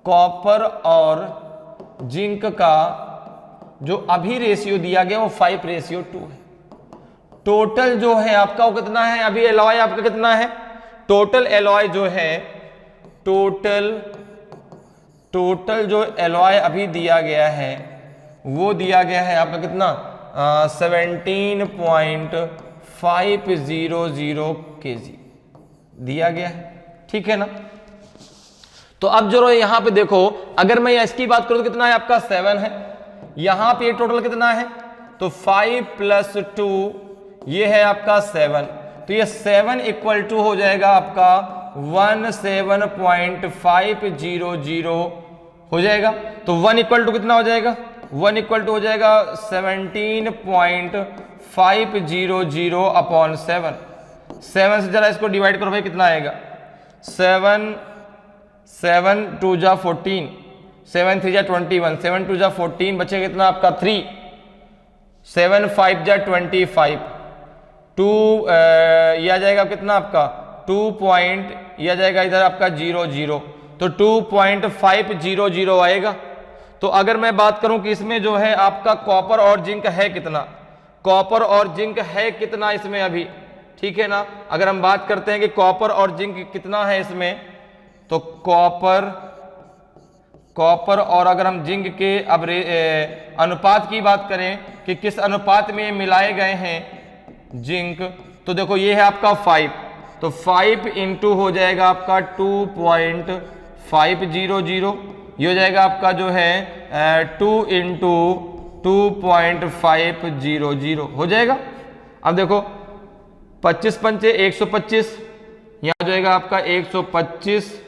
कॉपर और जिंक का जो अभी रेशियो दिया गया वो 5:2 है। टोटल जो है आपका वो कितना है, अभी एलॉय आपका कितना है, टोटल एलॉय जो है, टोटल जो एलॉय अभी दिया गया है वो दिया गया है आपका कितना, 17.500 kg दिया गया है, ठीक है ना। तो अब जो यहां पे देखो, अगर मैं इसकी बात करूं तो कितना है आपका, 7 है। यहां पे टोटल कितना है, तो 5 + 2 ये है आपका 7, तो ये 7 = हो जाएगा आपका 17.500 हो जाएगा। तो 1 = कितना हो जाएगा, 1 = हो जाएगा 17.500 अपॉन 7। 7 से जरा इसको डिवाइड करो भाई, कितना आएगा, 7 2 जा 14, 7 3 जा 21, 7 2 जा 14, बचेगा कितना आपका 3, 7 5 जा 25, 2 ये आ जाएगा कितना आपका 2 पॉइंट, ये आ जाएगा इधर आपका 00, तो 2.500 आएगा। तो अगर मैं बात करूं कि इसमें जो है आपका कॉपर और जिंक है कितना, कॉपर और जिंक है कितना इसमें अभी, ठीक है ना। अगर हम बात करते हैं कि कॉपर और जिंक कितना है इसमें, तो कॉपर और अगर हम जिंक के अब अनुपात की बात करें कि किस अनुपात में मिलाए गए हैं जिंक, तो देखो ये है आपका 5, तो 5 × हो जाएगा आपका 2.500, ये हो जाएगा आपका जो है 2 × 2.500 हो जाएगा। अब देखो 25 पंचे 125, यहाँ हो जाएगा आपका 125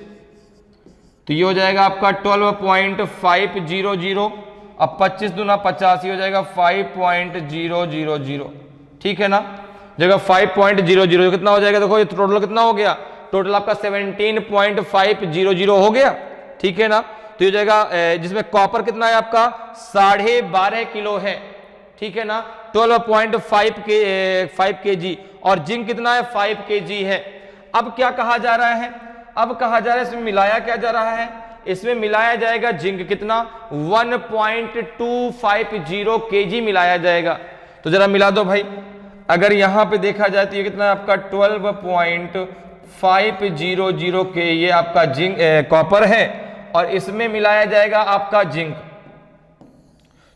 तो ये हो जाएगा आपका 12.500। अब 25 दूना 50, ये हो जाएगा 5.000। ठीक है ना, जगह 5.00 कितना हो जाएगा, देखो ये टोटल कितना हो गया, टोटल आपका 17.500 हो गया। ठीक है ना, तो ये हो जाएगा जिसमें कॉपर कितना है आपका 12.5 किलो है। ठीक है ना, 12.5 kg और जिंक कितना है 5 kg है। अब क्या कहा जा रहा है, अब कहा जा रहा है इसमें मिलाया क्या जा रहा है, इसमें मिलाया जाएगा जिंक कितना 1.250 kg मिलाया जाएगा। तो जरा मिला दो भाई, अगर यहां पे देखा जाए तो ये कितना है आपका 12.500 के ये आपका जिंक कॉपर है और इसमें मिलाया जाएगा आपका जिंक।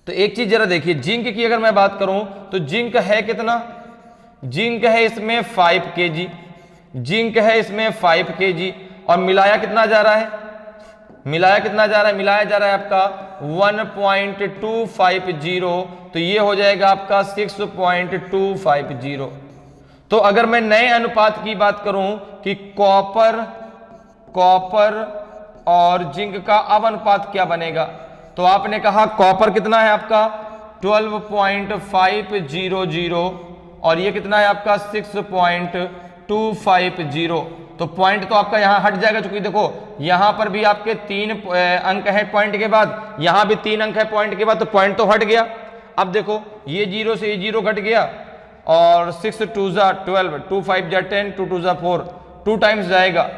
तो एक चीज जरा देखिए, जिंक की अगर मैं बात करूं तो जिंक है कितना, जिंक है इसमें 5 kg, जिंक है इसमें 5 kg और मिलाया कितना जा रहा है, मिलाया कितना जा रहा है, मिलाया जा रहा है आपका 1.250। तो ये हो जाएगा आपका 6.250। तो अगर मैं नए अनुपात की बात करूं कि कॉपर और जिंक का अब अनुपात क्या बनेगा, तो आपने कहा कॉपर कितना है आपका 12.500 और ये कितना है आपका 6.250। तो पॉइंट तो आपका यहां हट जाएगा, क्योंकि देखो यहां पर भी आपके 3 अंक है पॉइंट के बाद, यहां भी 3 अंक है पॉइंट के बाद, तो पॉइंट तो हट गया। अब देखो ये 0 से ये 0 घट गया और 6 2 जा 12, 2 5 जा 10, 2 2 जा 4, 2 टाइम्स जाएगा,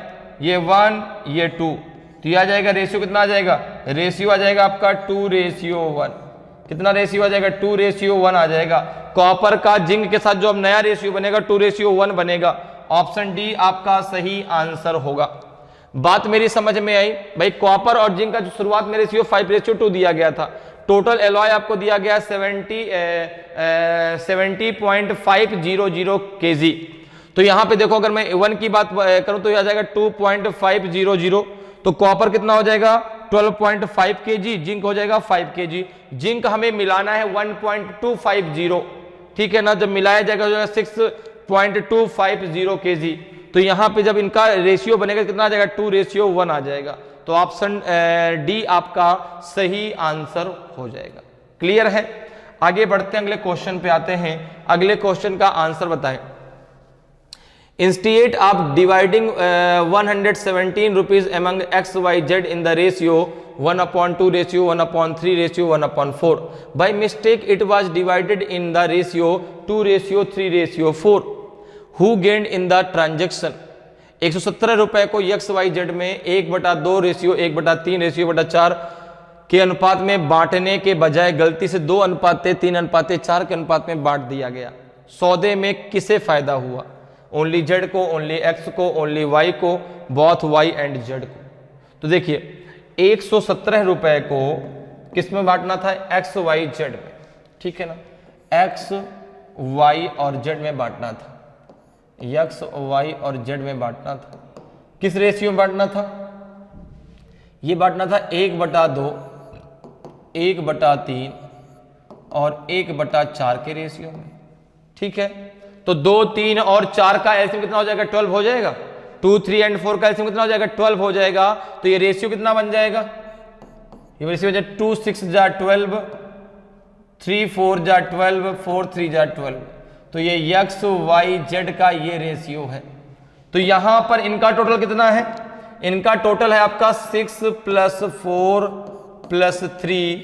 ये 1 ये 2, तो ये आ जाएगा रेशियो कितना आ जाएगा, रेशियो आ जाएगा आपका 2:1। कितना रेशियो आ जाएगा 2:1 आ जाएगा। कॉपर का जिंक के साथ जो अब नया रेशियो बनेगा 2:1 बनेगा। ऑप्शन डी आपका सही आंसर होगा। बात मेरी समझ में आई भाई, कॉपर और जिंक का जो शुरुआत में रेशियो 5:2 दिया गया था, टोटल एलॉय आपको दिया गया 70.500 kg। तो यहां पे देखो अगर मैं 1 की बात करूं तो यह आ जाएगा 2.500। तो कॉपर कितना हो जाएगा 12.5 kg, जिंक हो जाएगा 5 kg। जिंक हमें मिलाना है 1.250। ठीक है ना, जब मिलाया जाएगा हो जाएगा 6.250 kg। तो यहां पे जब इनका रेशियो बनेगा कितना आ जाएगा 2:1 आ जाएगा। तो ऑप्शन डी आपका सही आंसर हो जाएगा। क्लियर है, आगे बढ़ते हैं, अगले क्वेश्चन पे आते हैं। अगले क्वेश्चन का आंसर बताएं। Instead of dividing 117 rupees among x, y, z in the ratio 1/2 ratio 1/3 ratio 1/4, by mistake it was divided in the ratio 2:3:4, who gained in the transaction? 117 रुपए को x, y, z में 1/2 ratio 1/3 ratio 1/4 के अनुपात में बांटने के बजाय गलती से 2:3:4 के अनुपात में बांट दिया गया। सौदे में किसे फायदा हुआ? ओनली जेड को, ओनली एक्स को, ओनली वाई को, बोथ वाई एंड जेड को। तो देखिए 117 रुपए को किस में बांटना था, एक्स वाई जेड में। ठीक है ना, एक्स वाई और जेड में बांटना था, एक्स वाई और जेड में बांटना था। किस रेशियो में बांटना था, ये बांटना था 1/2, 1/3 और 1/4 के रेशियो में। ठीक है, तो 2, 3 और 4 का एलसीएम कितना हो जाएगा 12 हो जाएगा। 2, 3 एंड 4 का एलसीएम कितना हो जाएगा 12 हो जाएगा। तो ये रेशियो कितना बन जाएगा, ये रेशियो हो जाएगा 2 6 जा 12, 3 4 जा 12, 4 3 जा 12। तो ये एक्स वाई जेड का ये रेशियो है। तो यहां पर इनका टोटल कितना है, इनका टोटल है आपका 6 + 4 + 3,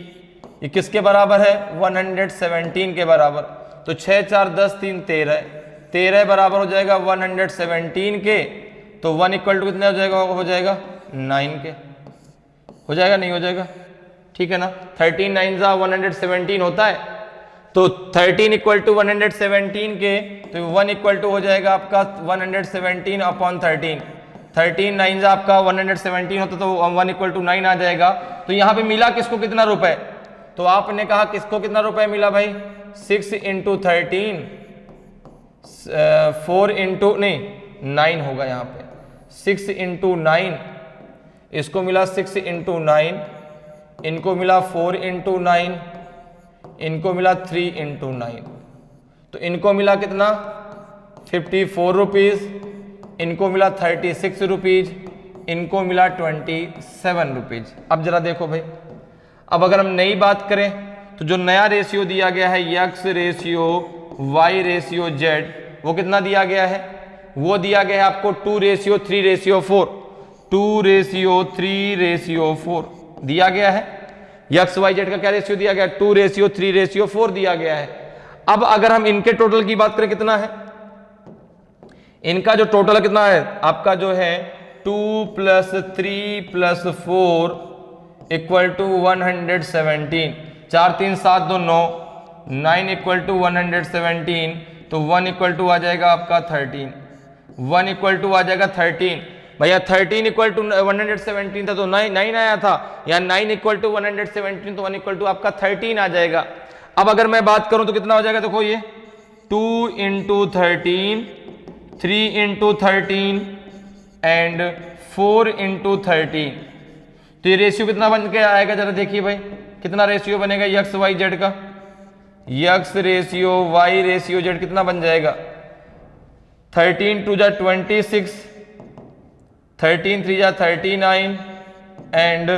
ये किसके बराबर है 117 के बराबर। तो 6 4 10 3 13 बराबर हो जाएगा 117 के। तो 1 = कितने हो जाएगा, हो जाएगा 9 के, हो जाएगा नहीं हो जाएगा। ठीक है ना, 13 9 जा 117 होता है। तो 13 = 117 के, तो 1 = हो जाएगा आपका 117/13। 13 9 जा आपका 117 होता तो 1 = 9 आ जाएगा। तो यहाँ पे मिला किसको कितना रुपए, तो आपने कहा किसको कितना रुपए मिला भाई, 6 × 13 4 × नहीं 9 होगा यहाँ पे, 6 × 9, इसको मिला 6 × 9, इनको मिला 4 × 9, इनको मिला 3 × 9। तो इनको मिला कितना 54 रुपीज, इनको मिला 36 रुपीज, इनको मिला 27 रुपीज। अब जरा देखो भाई, अब अगर हम नई बात करें तो जो नया रेशियो दिया गया है x ratio y ratio z, वो कितना दिया गया है? वो दिया गया है आपको 2:3:4, 2:3:4 दिया गया है। x y z का क्या रेशियो दिया गया है? 2:3:4 दिया गया है। अब अगर हम इनके टोटल की बात करें, कितना है इनका जो टोटल कितना है आपका जो है 2 + 3 + 4 = 117, 4 3 7 2 9, 9 = 117, तो 1 = आ जाएगा आपका 13, 1 = आ जाएगा 13। भैया 13 = 117 था तो 9 आया था, या 9 = 117 तो 1 = आपका 13 आ जाएगा। अब अगर मैं बात करूं तो कितना हो जाएगा? देखो ये 2 × 13, 3 × 13 एंड 4 × 13, तो ये रेशियो कितना बन के आएगा? जरा देखिए भाई, कितना रेशियो बनेगा x y z का? x ratio y ratio z कितना बन जाएगा? 13 × 2 = 26, 13 3 = 39 एंड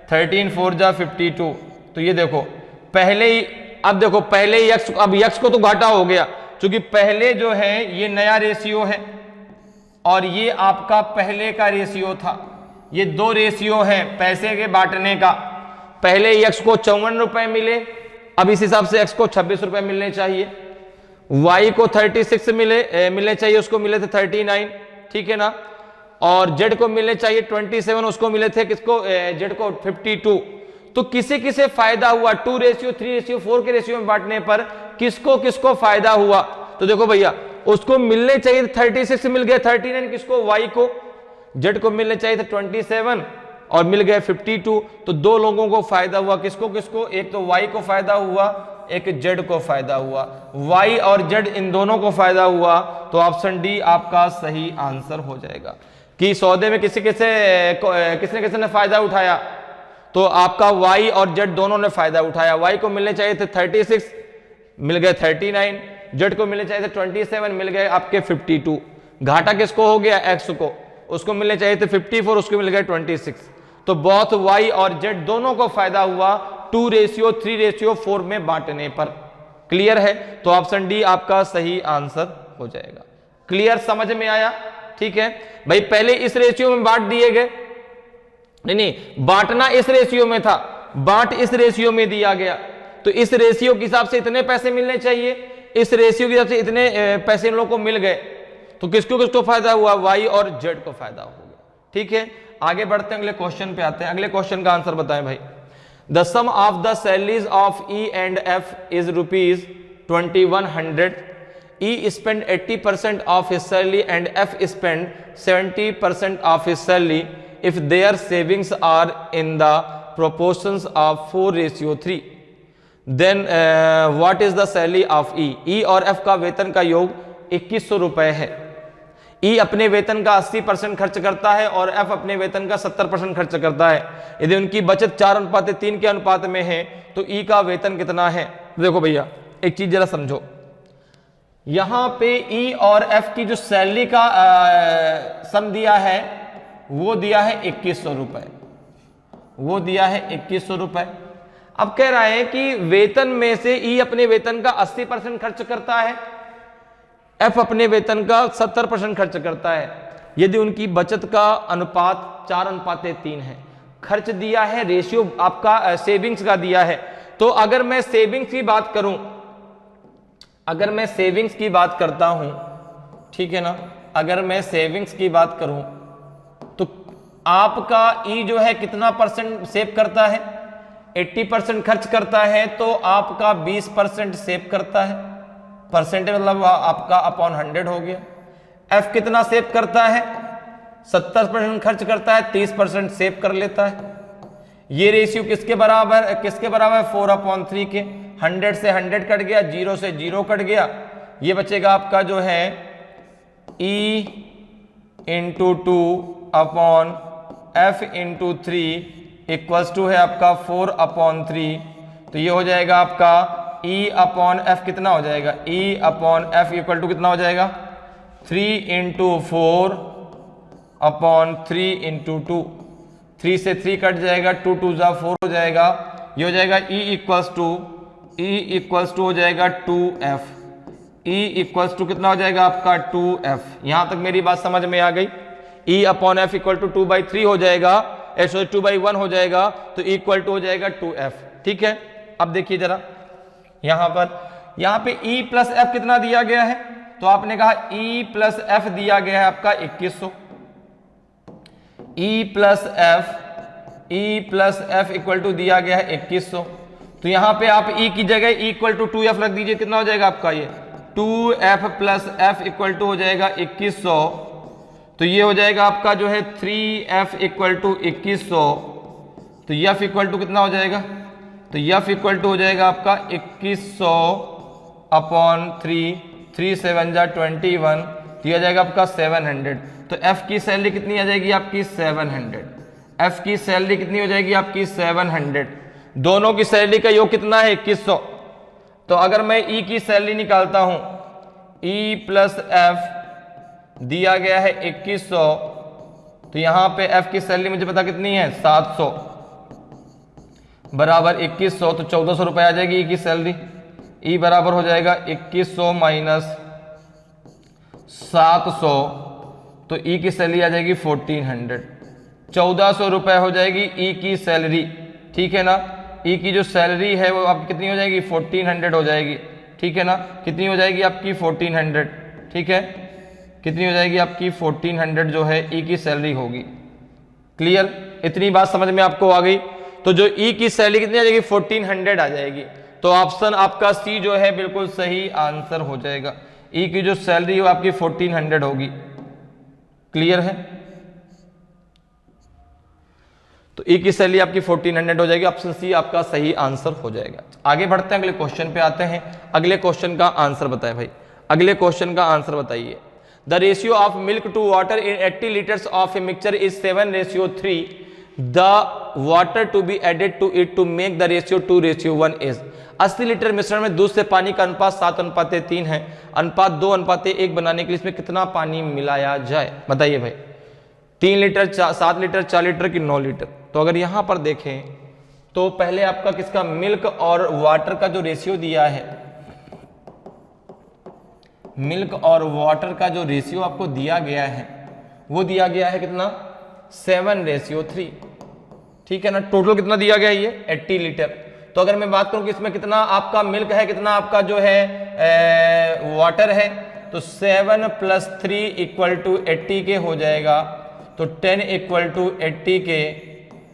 13 4 = 52। तो ये देखो पहले ही, अब देखो पहले ही x, अब x को तो घाटा हो गया क्योंकि पहले जो है ये नया रेशियो है और ये आपका पहले का रेशियो था। ये दो रेशियो है पैसे के बांटने का। पहले x को 54 रुपए मिले, अब इस हिसाब से x को 26 रुपए मिलने चाहिए। y को 36 मिलने चाहिए, उसको मिले थे 39, ठीक है ना। और z को मिलने चाहिए 27, उसको मिले थे किसको? z को 52। तो किसे किसे फायदा हुआ? 2:3:4 के रेशियो में बांटने पर किसको किसको फायदा हुआ? तो देखो भैया, उसको मिलने चाहिए 36, मिल गए 39 किसको? y को। z को मिलने चाहिए थे 27 और मिल गए 52। तो दो लोगों को फायदा हुआ। किसको किसको? एक तो y को फायदा हुआ, एक z को फायदा हुआ। y और z इन दोनों को फायदा हुआ, तो ऑप्शन डी आपका सही आंसर हो जाएगा। कि सौदे में किसने ने फायदा उठाया? तो आपका y और z दोनों ने फायदा उठाया। y को मिलने चाहिए थे 36, मिल गए 39, z को मिलने चाहिए थे 27, मिल गए आपके 52। घाटा किसको हो गया? x को। उसको मिलने चाहिए थे 54, उसको मिल गए 26। तो बहुत y और z दोनों को फायदा हुआ 2:3:4 में बांटने पर। क्लियर है? तो ऑप्शन डी आपका सही आंसर हो जाएगा। क्लियर, समझ में आया? ठीक है भाई, पहले इस रेशियो में बांट दिए गए, नहीं बांटना इस रेशियो में था, बांट इस रेशियो में दिया गया, तो इस रेशियो के हिसाब से इतने पैसे मिलने चाहिए, इस रेशियो के हिसाब से इतने पैसे इन लोगों को मिल गए। तो किसको किसको फायदा हुआ? y और z को फायदा हो गया। ठीक है, आगे बढ़ते हैं, अगले क्वेश्चन पे आते हैं। अगले क्वेश्चन का आंसर बताएं भाई। The sum of the salaries of E and F is ₹2100। E spent 80% of his salary and F spent 70% of his salary if their savings are in the proportions of 4:3, then what is the salary of E? E और F का वेतन का योग 2100 रुपए है। E अपने वेतन का 80% खर्च करता है और F अपने वेतन का 70% खर्च करता है। यदि उनकी बचत 4:3 के अनुपात में है तो E का वेतन कितना है? देखो भैया, एक चीज जरा समझो, यहां पे E और F की जो सैलरी का सम दिया है वो दिया है 2100 रुपए, वो दिया है 2100 रुपए। अब कह रहा है कि वेतन में से E अपने वेतन का 80% खर्च करता है, F अपने वेतन का 70% खर्च करता है। यदि उनकी बचत का अनुपात 4:3 है, खर्च दिया है, रेशियो आपका सेविंग्स का दिया है। तो अगर मैं सेविंग्स की बात करूं, अगर मैं सेविंग्स की बात करता हूं, ठीक है ना, अगर मैं सेविंग्स की बात करूं तो आपका E जो है कितना परसेंट सेव करता है? 80% खर्च करता है, तो आपका 20% सेव करता है। परसेंटेज मतलब आपका अपॉन 100 हो गया। F कितना सेव करता है? 70% खर्च करता है, 30% सेव कर लेता है। ये रेशियो किसके बराबर है? 4/3 के। 100 से 100 कट गया, 0 से 0 कट गया, ये बचेगा आपका जो है E × 2/F × 3 इक्वल्स टू है आपका 4/3। तो ये हो जाएगा आपका E/F कितना हो जाएगा? E/F इक्वल टू कितना हो जाएगा? 3 × 4 अपॉन 3 इंटू 2, 3 से 3 कट जाएगा, 2 2 जा 4 हो जाएगा, ये हो जाएगा E इक्वल्स टू हो जाएगा 2F, E इक्वल्स टू कितना हो जाएगा आपका 2F। यहां तक मेरी बात समझ में आ गई। E upon F equal to 2/3 हो जाएगा, 2/1 हो जाएगा, तो इक्वल टू हो जाएगा 2F। ठीक है, अब देखिए जरा यहाँ पे E प्लस F कितना दिया गया है, तो आपने कहा E प्लस F दिया गया है आपका 2100, E plus F equal to दिया गया है 2100, तो यहां पे आप E की जगह E इक्वल टू 2F रख दीजिए, कितना हो जाएगा आपका ये 2F plus F equal to हो जाएगा 2100, तो ये हो जाएगा आपका जो है 3F इक्वल टू 2100, तो F इक्वल टू कितना हो जाएगा, तो F इक्वल टू हो जाएगा आपका 2100 अपॉन 3 7 जा 21, तो यह आ जाएगा आपका 700। तो F की सैलरी कितनी आ जाएगी आपकी 700, F की सैलरी कितनी हो जाएगी आपकी 700, दोनों की सैलरी का योग कितना है 2100। तो अगर मैं E की सैलरी निकालता हूं, E प्लस F दिया गया है 2100, तो यहां पे F की सैलरी मुझे पता कितनी है 700 बराबर 2100, तो 1400 रुपए आ जाएगी E की सैलरी। E बराबर हो जाएगा 2100 माइनस 700, तो E की सैलरी आ जाएगी 1400, 1400 रुपए हो जाएगी E की सैलरी। ठीक है ना, E की जो सैलरी है वो आप कितनी हो जाएगी 1400 हो जाएगी। ठीक है ना, कितनी हो जाएगी आपकी 1400। ठीक है, कितनी हो जाएगी आपकी 1400 जो है E की सैलरी होगी। क्लियर, इतनी बात समझ में आपको आ गई। तो जो E की सैलरी कितनी आ जाएगी 1400 आ जाएगी, तो ऑप्शन आपका सी जो है बिल्कुल सही आंसर हो जाएगा। E की जो सैलरी वो आपकी 1400 होगी। क्लियर है, तो E की सैलरी आपकी 1400 हो जाएगी, ऑप्शन सी आपका सही आंसर हो जाएगा। आगे बढ़ते हैं, अगले क्वेश्चन पे आते हैं। अगले क्वेश्चन का आंसर बताएं भाई, अगले क्वेश्चन का आंसर बताइए। The ratio of milk to water in 80 litres of a mixture is 7:3। The water to be added to it to make the ratio 2:1 is. 80 litre मिश्रण में दूध से पानी का अनुपात 7:3 है, अनुपात 2:1 बनाने के लिए इसमें कितना पानी मिलाया जाए, बताइए भाई। 3 लीटर 7 लीटर 4 लीटर की 9 लीटर। तो अगर यहां पर देखें तो पहले आपका किसका मिल्क और वाटर का जो रेशियो दिया है, मिल्क और वाटर का जो रेशियो आपको दिया गया है वो दिया गया है कितना 7:3। ठीक है ना, टोटल कितना दिया गया है ये 80 लीटर। तो अगर मैं बात करूं कि इसमें कितना आपका मिल्क है, कितना आपका जो है वाटर है, तो 7 + 3 = 80 के हो जाएगा, तो 10 = 80 के,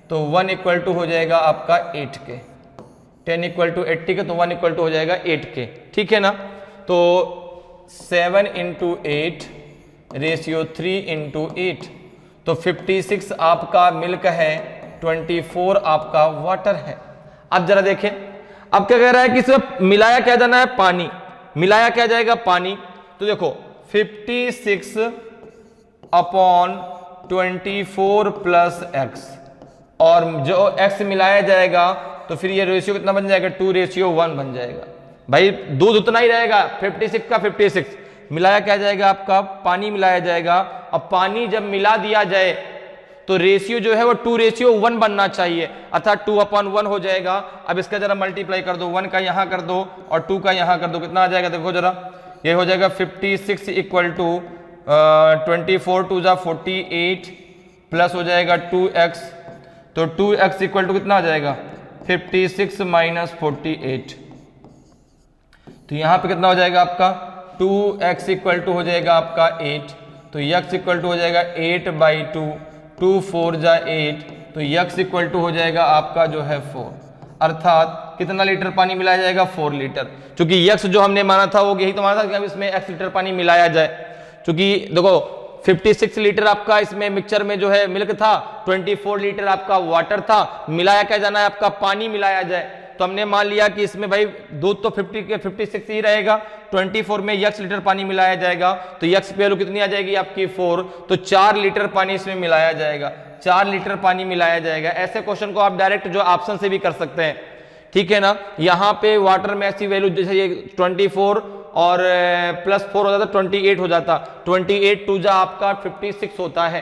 तो 1 = हो जाएगा आपका 8 के। 10 = 80 के, तो 1 = हो जाएगा 8 के। ठीक है ना, तो 7 × 8 रेशियो 3 × 8, तो 56 आपका मिल्क है, 24 आपका वाटर है। अब जरा देखें, अब क्या कह रहा है कि इसमें मिलाया क्या जाना है, पानी। मिलाया क्या जाएगा, पानी। तो देखो 56 अपॉन 24 + x, और जो x मिलाया जाएगा तो फिर ये रेशियो कितना बन जाएगा 2:1 बन जाएगा। भाई दूध उतना ही रहेगा 56 का 56, मिलाया क्या जाएगा आपका पानी मिलाया जाएगा। अब पानी जब मिला दिया जाए तो रेशियो जो है वो 2:1 बनना चाहिए, अर्थात 2/1 हो जाएगा। अब इसका जरा मल्टीप्लाई कर दो, 1 का यहां कर दो और 2 का यहां कर दो, कितना आ जाएगा देखो जरा, ये हो जाएगा 56 = 24 2 जा 48 प्लस हो जाएगा 2x, तो 2x = कितना आ जाएगा 56 - 48, तो यहां पे कितना हो जाएगा आपका 2x = हो जाएगा आपका 8, तो x = हो जाएगा 8/2, 2 4 जा 8, तो x = हो जाएगा आपका जो है 4, अर्थात कितना लीटर पानी मिलाया जाएगा 4 लीटर। क्योंकि x जो हमने माना था वो यही तो माना था कि अब इसमें x लीटर पानी मिलाया जाए। क्योंकि देखो 56 लीटर आपका इसमें मिक्सचर में जो है मिल्क था, 24 लीटर आपका वाटर था, मिलाया क्या जाना है आपका पानी मिलाया जाए। तो हमने मान लिया कि इसमें भाई दूध तो 50 के 56 ही रहेगा, 24 में x लीटर पानी मिलाया जाएगा, तो x की वैल्यू कितनी आ जाएगी आपकी 4, तो 4 लीटर पानी इसमें मिलाया जाएगा, 4 लीटर पानी मिलाया जाएगा। ऐसे क्वेश्चन को आप डायरेक्ट जो ऑप्शन से भी कर सकते हैं। ठीक है ना, यहाँ पे वाटर में ऐसी वैल्यू जैसे ये 24 और +4 हो जाता 28 हो जाता, 28 2 जा आपका 56 होता है,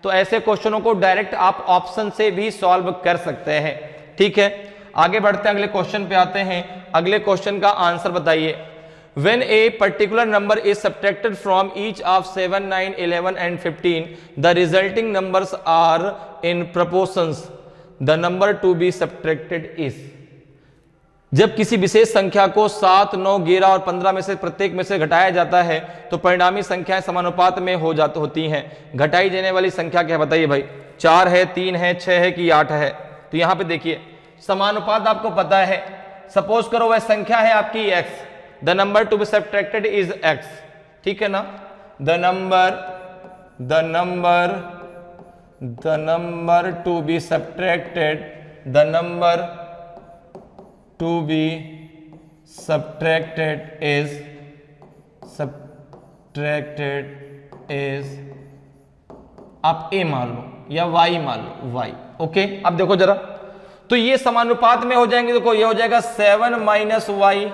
तो ऐसे क्वेश्चनों को डायरेक्ट आप ऑप्शन से भी सॉल्व कर सकते हैं। ठीक है, आगे बढ़ते हैं, अगले क्वेश्चन पे आते हैं। अगले क्वेश्चन का आंसर बताइए। When a particular number is subtracted from each of 7, 9, 11 and 15, the resulting numbers are in proportions. The number to be subtracted is. जब किसी विशेष संख्या को 7, 9, 11 और 15 में से प्रत्येक में से घटाया जाता है तो परिणामी संख्याएं समानुपात में होती हैं। घटाई जाने वाली संख्या क्या है बताइए भाई? 4 है, 3 है, 6 है कि 8 है? तो यहां पे देखिए समानुपात आपको पता है। सपोज करो वह संख्या है आपकी x, the number to be subtracted is x, ठीक है ना? the number to be subtracted, the number to be subtracted is आप a मान लो या y मान लो, y। ओके, अब देखो जरा, तो ये समानुपात में हो जाएंगे। देखो ये हो जाएगा 7 minus Y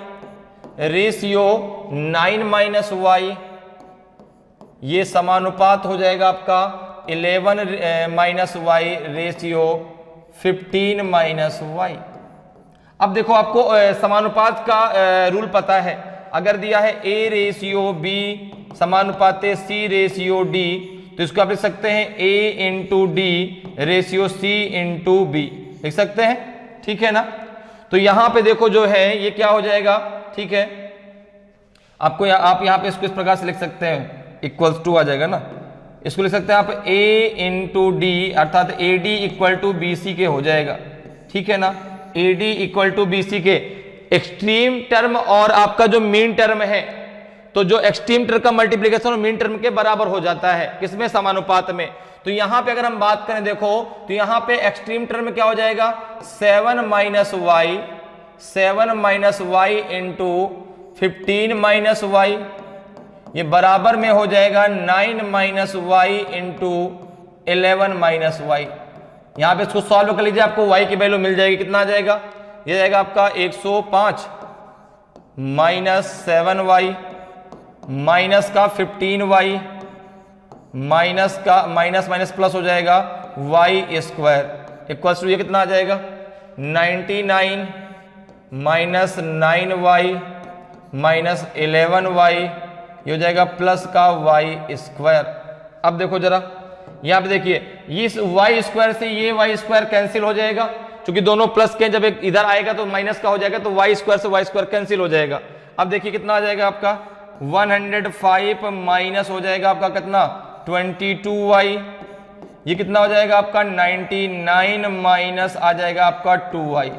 ratio 9 minus Y, ये समानुपात हो जाएगा आपका 11 minus Y ratio 15 minus Y. अब देखो आपको समानुपात का रूल पता है। अगर दिया है a रेशियो b समानुपात c रेशियो d, तो इसको आप लिख सकते हैं a into D ratio c into B, लिख सकते हैं, ठीक है ना? तो यहां पे देखो जो है ये क्या हो जाएगा, ठीक है? आपको आप यहां पे इसको इस प्रकार से लिख सकते हैं, इक्वल्स टू आ जाएगा ना, इसको लिख सकते हैं आप a इंटू डी अर्थात A D equal to B C के हो जाएगा, ठीक है ना? A D equal to B C के एक्सट्रीम टर्म और आपका जो मीन टर्म है, तो जो एक्सट्रीम टर्म का मल्टीप्लीकेशन और मीन टर्म के बराबर हो जाता है, किसमें? समानुपात में। तो यहां पे अगर हम बात करें देखो, तो यहां पे एक्सट्रीम टर्म क्या हो जाएगा? 7 minus Y into 15 minus Y, ये बराबर में हो जाएगा 9 minus Y into 11 minus Y. यहां पे इसको सॉल्व कर लीजिए, आपको y की वैल्यू मिल जाएगी। कितना आ जाएगा? ये जाएगा आपका 105 माइनस 7y माइनस का 15y माइनस का माइनस प्लस हो जाएगा y स्क्वायर इक्वल्स टू ये कितना आ जाएगा? 99 माइनस 9y माइनस 11y, ये हो जाएगा प्लस का y स्क्वायर। अब देखो जरा यहाँ पे देखिए, इस y स्क्वायर से ये y स्क्वायर कैंसिल हो जाएगा, क्योंकि दोनों प्लस के, जब एक इधर आएगा तो माइनस का हो जाएगा, तो y स्क्वायर से y स्क्वायर कैंसिल हो जाएगा। अब देखिए कितना आ जाएगा आपका? 105 माइनस हो जाएगा आपका कितना? 22y, ये कितना हो जाएगा आपका? 99 माइनस आ जाएगा आपका 2y,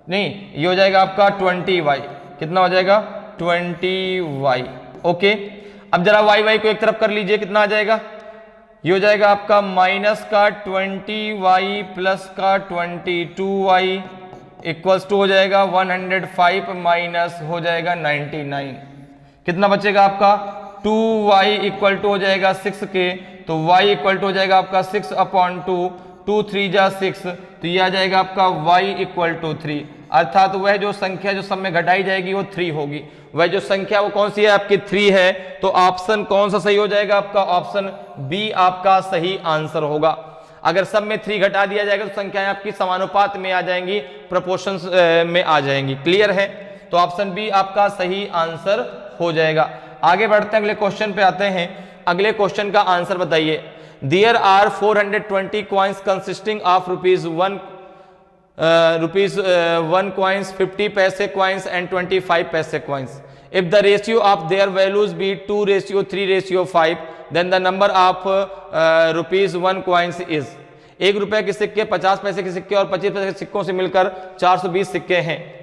नहीं ये हो जाएगा आपका 20y, कितना हो जाएगा? 20y। ओके, अब जरा y को एक तरफ कर लीजिए, कितना आ जाएगा? ये हो जाएगा आपका माइनस का 20y प्लस का 22y इक्वल्स टू हो जाएगा 105 माइनस हो जाएगा 99, कितना बचेगा आपका? 2y इक्वल टू हो जाएगा 6 के, तो y इक्वल टू हो जाएगा आपका 6/2, 2 3 जा 6, तो ये आ जाएगा आपका y इक्वल टू 3, अर्थात वह जो संख्या जो सब में घटाई जाएगी वो 3 होगी। वह जो संख्या वो कौन सी है? आपकी 3 है। तो ऑप्शन कौन सा सही हो जाएगा आपका? ऑप्शन बी आपका सही आंसर होगा। अगर सब में 3 घटा दिया जाएगा तो संख्याएं आपकी समानुपात में आ जाएंगी, प्रोपोर्शंस में आ जाएंगी। क्लियर है? तो ऑप्शन बी आपका सही आंसर हो जाएगा। आगे बढ़ते हैं, अगले क्वेश्चन पे आते हैं। अगले क्वेश्चन का आंसर बताइए। There are 420 coins consisting of rupees 1 coins, 50 पैसे coins and 25 पैसे coins. If the ratio of their values be 2:3:5, then the number of rupees 1 coins is. 1 रुपए के सिक्के, 50 पैसे के सिक्के और 25 पैसे के सिक्कों से मिलकर 420 सिक्के हैं।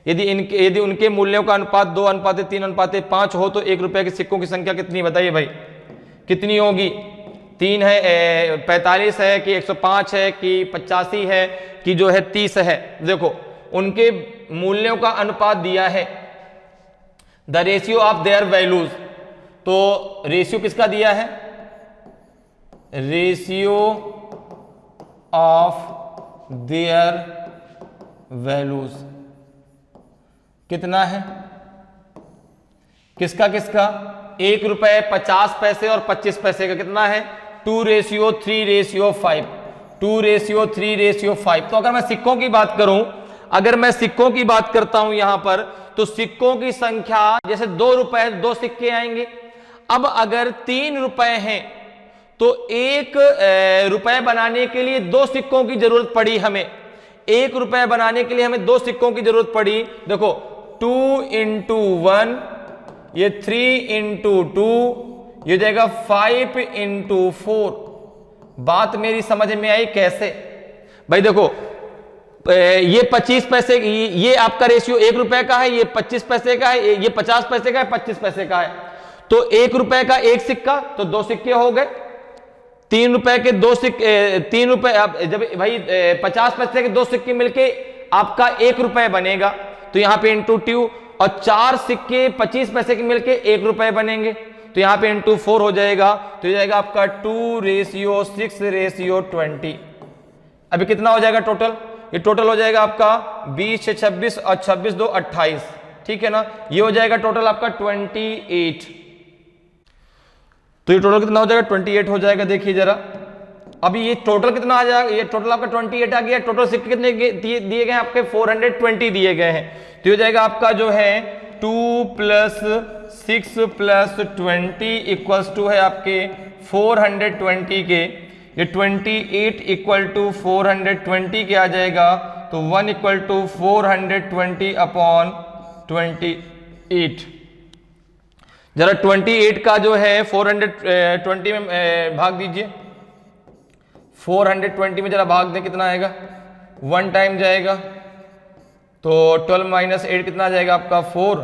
यदि उनके मूल्यों का अनुपात 2:3:5 हो तो 1 रुपए के सिक्कों की संख्या कितनी? बताइए भाई कितनी होगी? 3 है, 45 है कि 105 है कि 85 है कि जो है 30 है? देखो उनके मूल्यों का अनुपात दिया है, the ratio of their values. तो रेशियो किसका दिया है? रेशियो ऑफ देयर वैल्यूज कितना है? किसका? 1 रुपए 50 पैसे और 25 पैसे का कितना है? 2:3:5, 2:3:5। तो अगर मैं सिक्कों की बात करूं, अगर मैं सिक्कों की बात करता हूं यहां पर, तो सिक्कों की संख्या जैसे 2 रुपए, 2 सिक्के आएंगे। अब अगर 3 रुपए हैं तो 1 रुपए बनाने के लिए 2 सिक्कों की जरूरत पड़ी हमें। 1 रुपए बनाने के लिए हमें 2 सिक्कों की जरूरत पड़ी। देखो 2 × 1, ये 3 × 2, ये जाएगा 5 × 4। बात मेरी समझ में आई कैसे? भाई देखो ये 25 पैसे, ये आपका रेशियो 1 रुपए का है, ये 25 पैसे का है, ये 50 पैसे का है, 25 पैसे का है। तो 1 रुपए का 1 सिक्का तो 2 सिक्के हो गए। 3 रुपए के 2 सिक्के, 3 रुपए, जब भाई 50 पैसे के 2 सिक्के मिलके आपका 1 रुपए बनेगा, तो यहां पे इंटू 2, और 4 सिक्के 25 पैसे के मिलके 1 रुपए बनेंगे, तो यहां पे इंटू 4 हो जाएगा। तो ये जाएगा आपका 2:6:20। अभी कितना हो जाएगा टोटल? ये टोटल हो जाएगा आपका 20 से 26 और 26 2 28, ठीक है ना। ये हो जाएगा टोटल आपका 28। तो ये टोटल कितना हो जाएगा? 28 हो जाएगा। देखिए जरा, अभी ये टोटल कितना आ जाएगा? ये टोटल आपका 28 आ गया। टोटल सिक्के कितने दिए गए हैं आपके? 420 दिए गए हैं। तो ये हो जाएगा आपका जो है 2 + 6 + 20 = है आपके 420 के। ये 28 = 420 के आ जाएगा। तो 1 = 420/28। जरा 28 का जो है 420 में भाग दीजिए। 420 में जरा भाग दें, कितना आएगा? 1 टाइम जाएगा, तो 12 - 8 कितना आ जाएगा आपका? 4,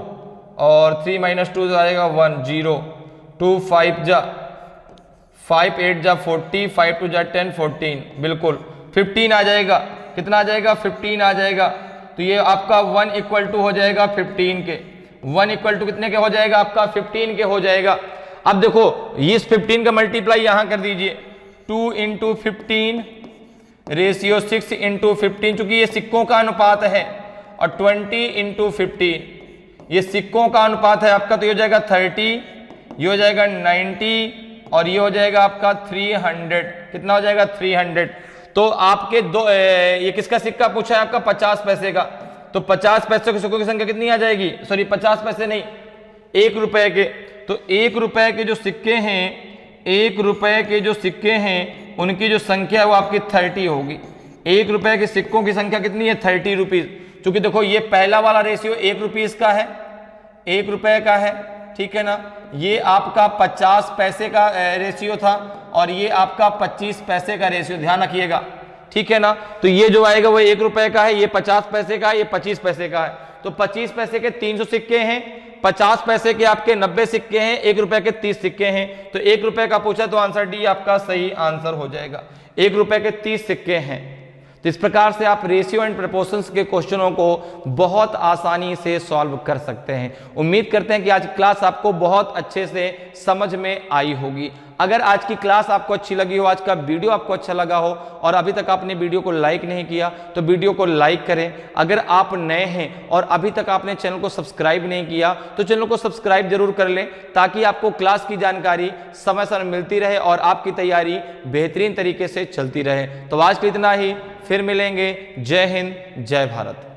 और 3 - 2 जाएगा 1 0। 2 5 जा 5 8 जा 40, 5 2 जा 10 14, बिल्कुल 15 आ जाएगा। कितना आ जाएगा? 15 आ जाएगा। तो ये आपका 1 = हो जाएगा 15 के। 1 = कितने के हो जाएगा आपका? 15 के हो जाएगा। अब देखो इस 15 का मल्टीप्लाई यहां कर दीजिए। 2 × 15 रेशियो 6 × 15, चूंकि ये सिक्कों का अनुपात है, और 20 × 15 ये सिक्कों का अनुपात है आपका। तो ये हो जाएगा 30, ये हो जाएगा 90, और ये हो जाएगा आपका 300। कितना हो जाएगा? 300। तो आपके ये किसका सिक्का पूछा है आपका? 50 पैसे का। तो 50 पैसे के सिक्कों की संख्या कितनी आ जाएगी? सॉरी 50 पैसे नहीं, 1 रुपए के। तो 1 रुपए के जो सिक्के हैं, 1 रुपए के जो सिक्के हैं, उनकी जो संख्या है वो आपकी 30 होगी। 1 रुपए के सिक्कों की संख्या कितनी है? 30 रुपीज। क्योंकि देखो ये पहला वाला रेशियो 1 रुपीज का है, 1 रुपए का है, ठीक है ना। ये आपका 50 पैसे का रेशियो था, और ये आपका 25 पैसे का रेशियो, ध्यान रखिएगा, ठीक है ना। तो ये जो आएगा वो 1 रुपए का है, ये 50 पैसे का है, ये 25 पैसे का है। तो 25 पैसे के 300 सिक्के हैं, 50 पैसे के आपके 90 सिक्के हैं, 1 रुपए के 30 सिक्के हैं। तो 1 रुपए का पूछा तो आंसर डी आपका सही आंसर हो जाएगा। 1 रुपए के 30 सिक्के हैं। तो इस प्रकार से आप रेशियो एंड प्रपोर्शंस के क्वेश्चनों को बहुत आसानी से सॉल्व कर सकते हैं। उम्मीद करते हैं कि आज क्लास आपको बहुत अच्छे से समझ में आई होगी। अगर आज की क्लास आपको अच्छी लगी हो, आज का वीडियो आपको अच्छा लगा हो, और अभी तक आपने वीडियो को लाइक नहीं किया तो वीडियो को लाइक करें। अगर आप नए हैं और अभी तक आपने चैनल को सब्सक्राइब नहीं किया तो चैनल को सब्सक्राइब जरूर कर लें, ताकि आपको क्लास की जानकारी समय समय मिलती रहे और आपकी तैयारी बेहतरीन तरीके से चलती रहे। तो आज के इतना ही, फिर मिलेंगे। जय हिंद, जय भारत।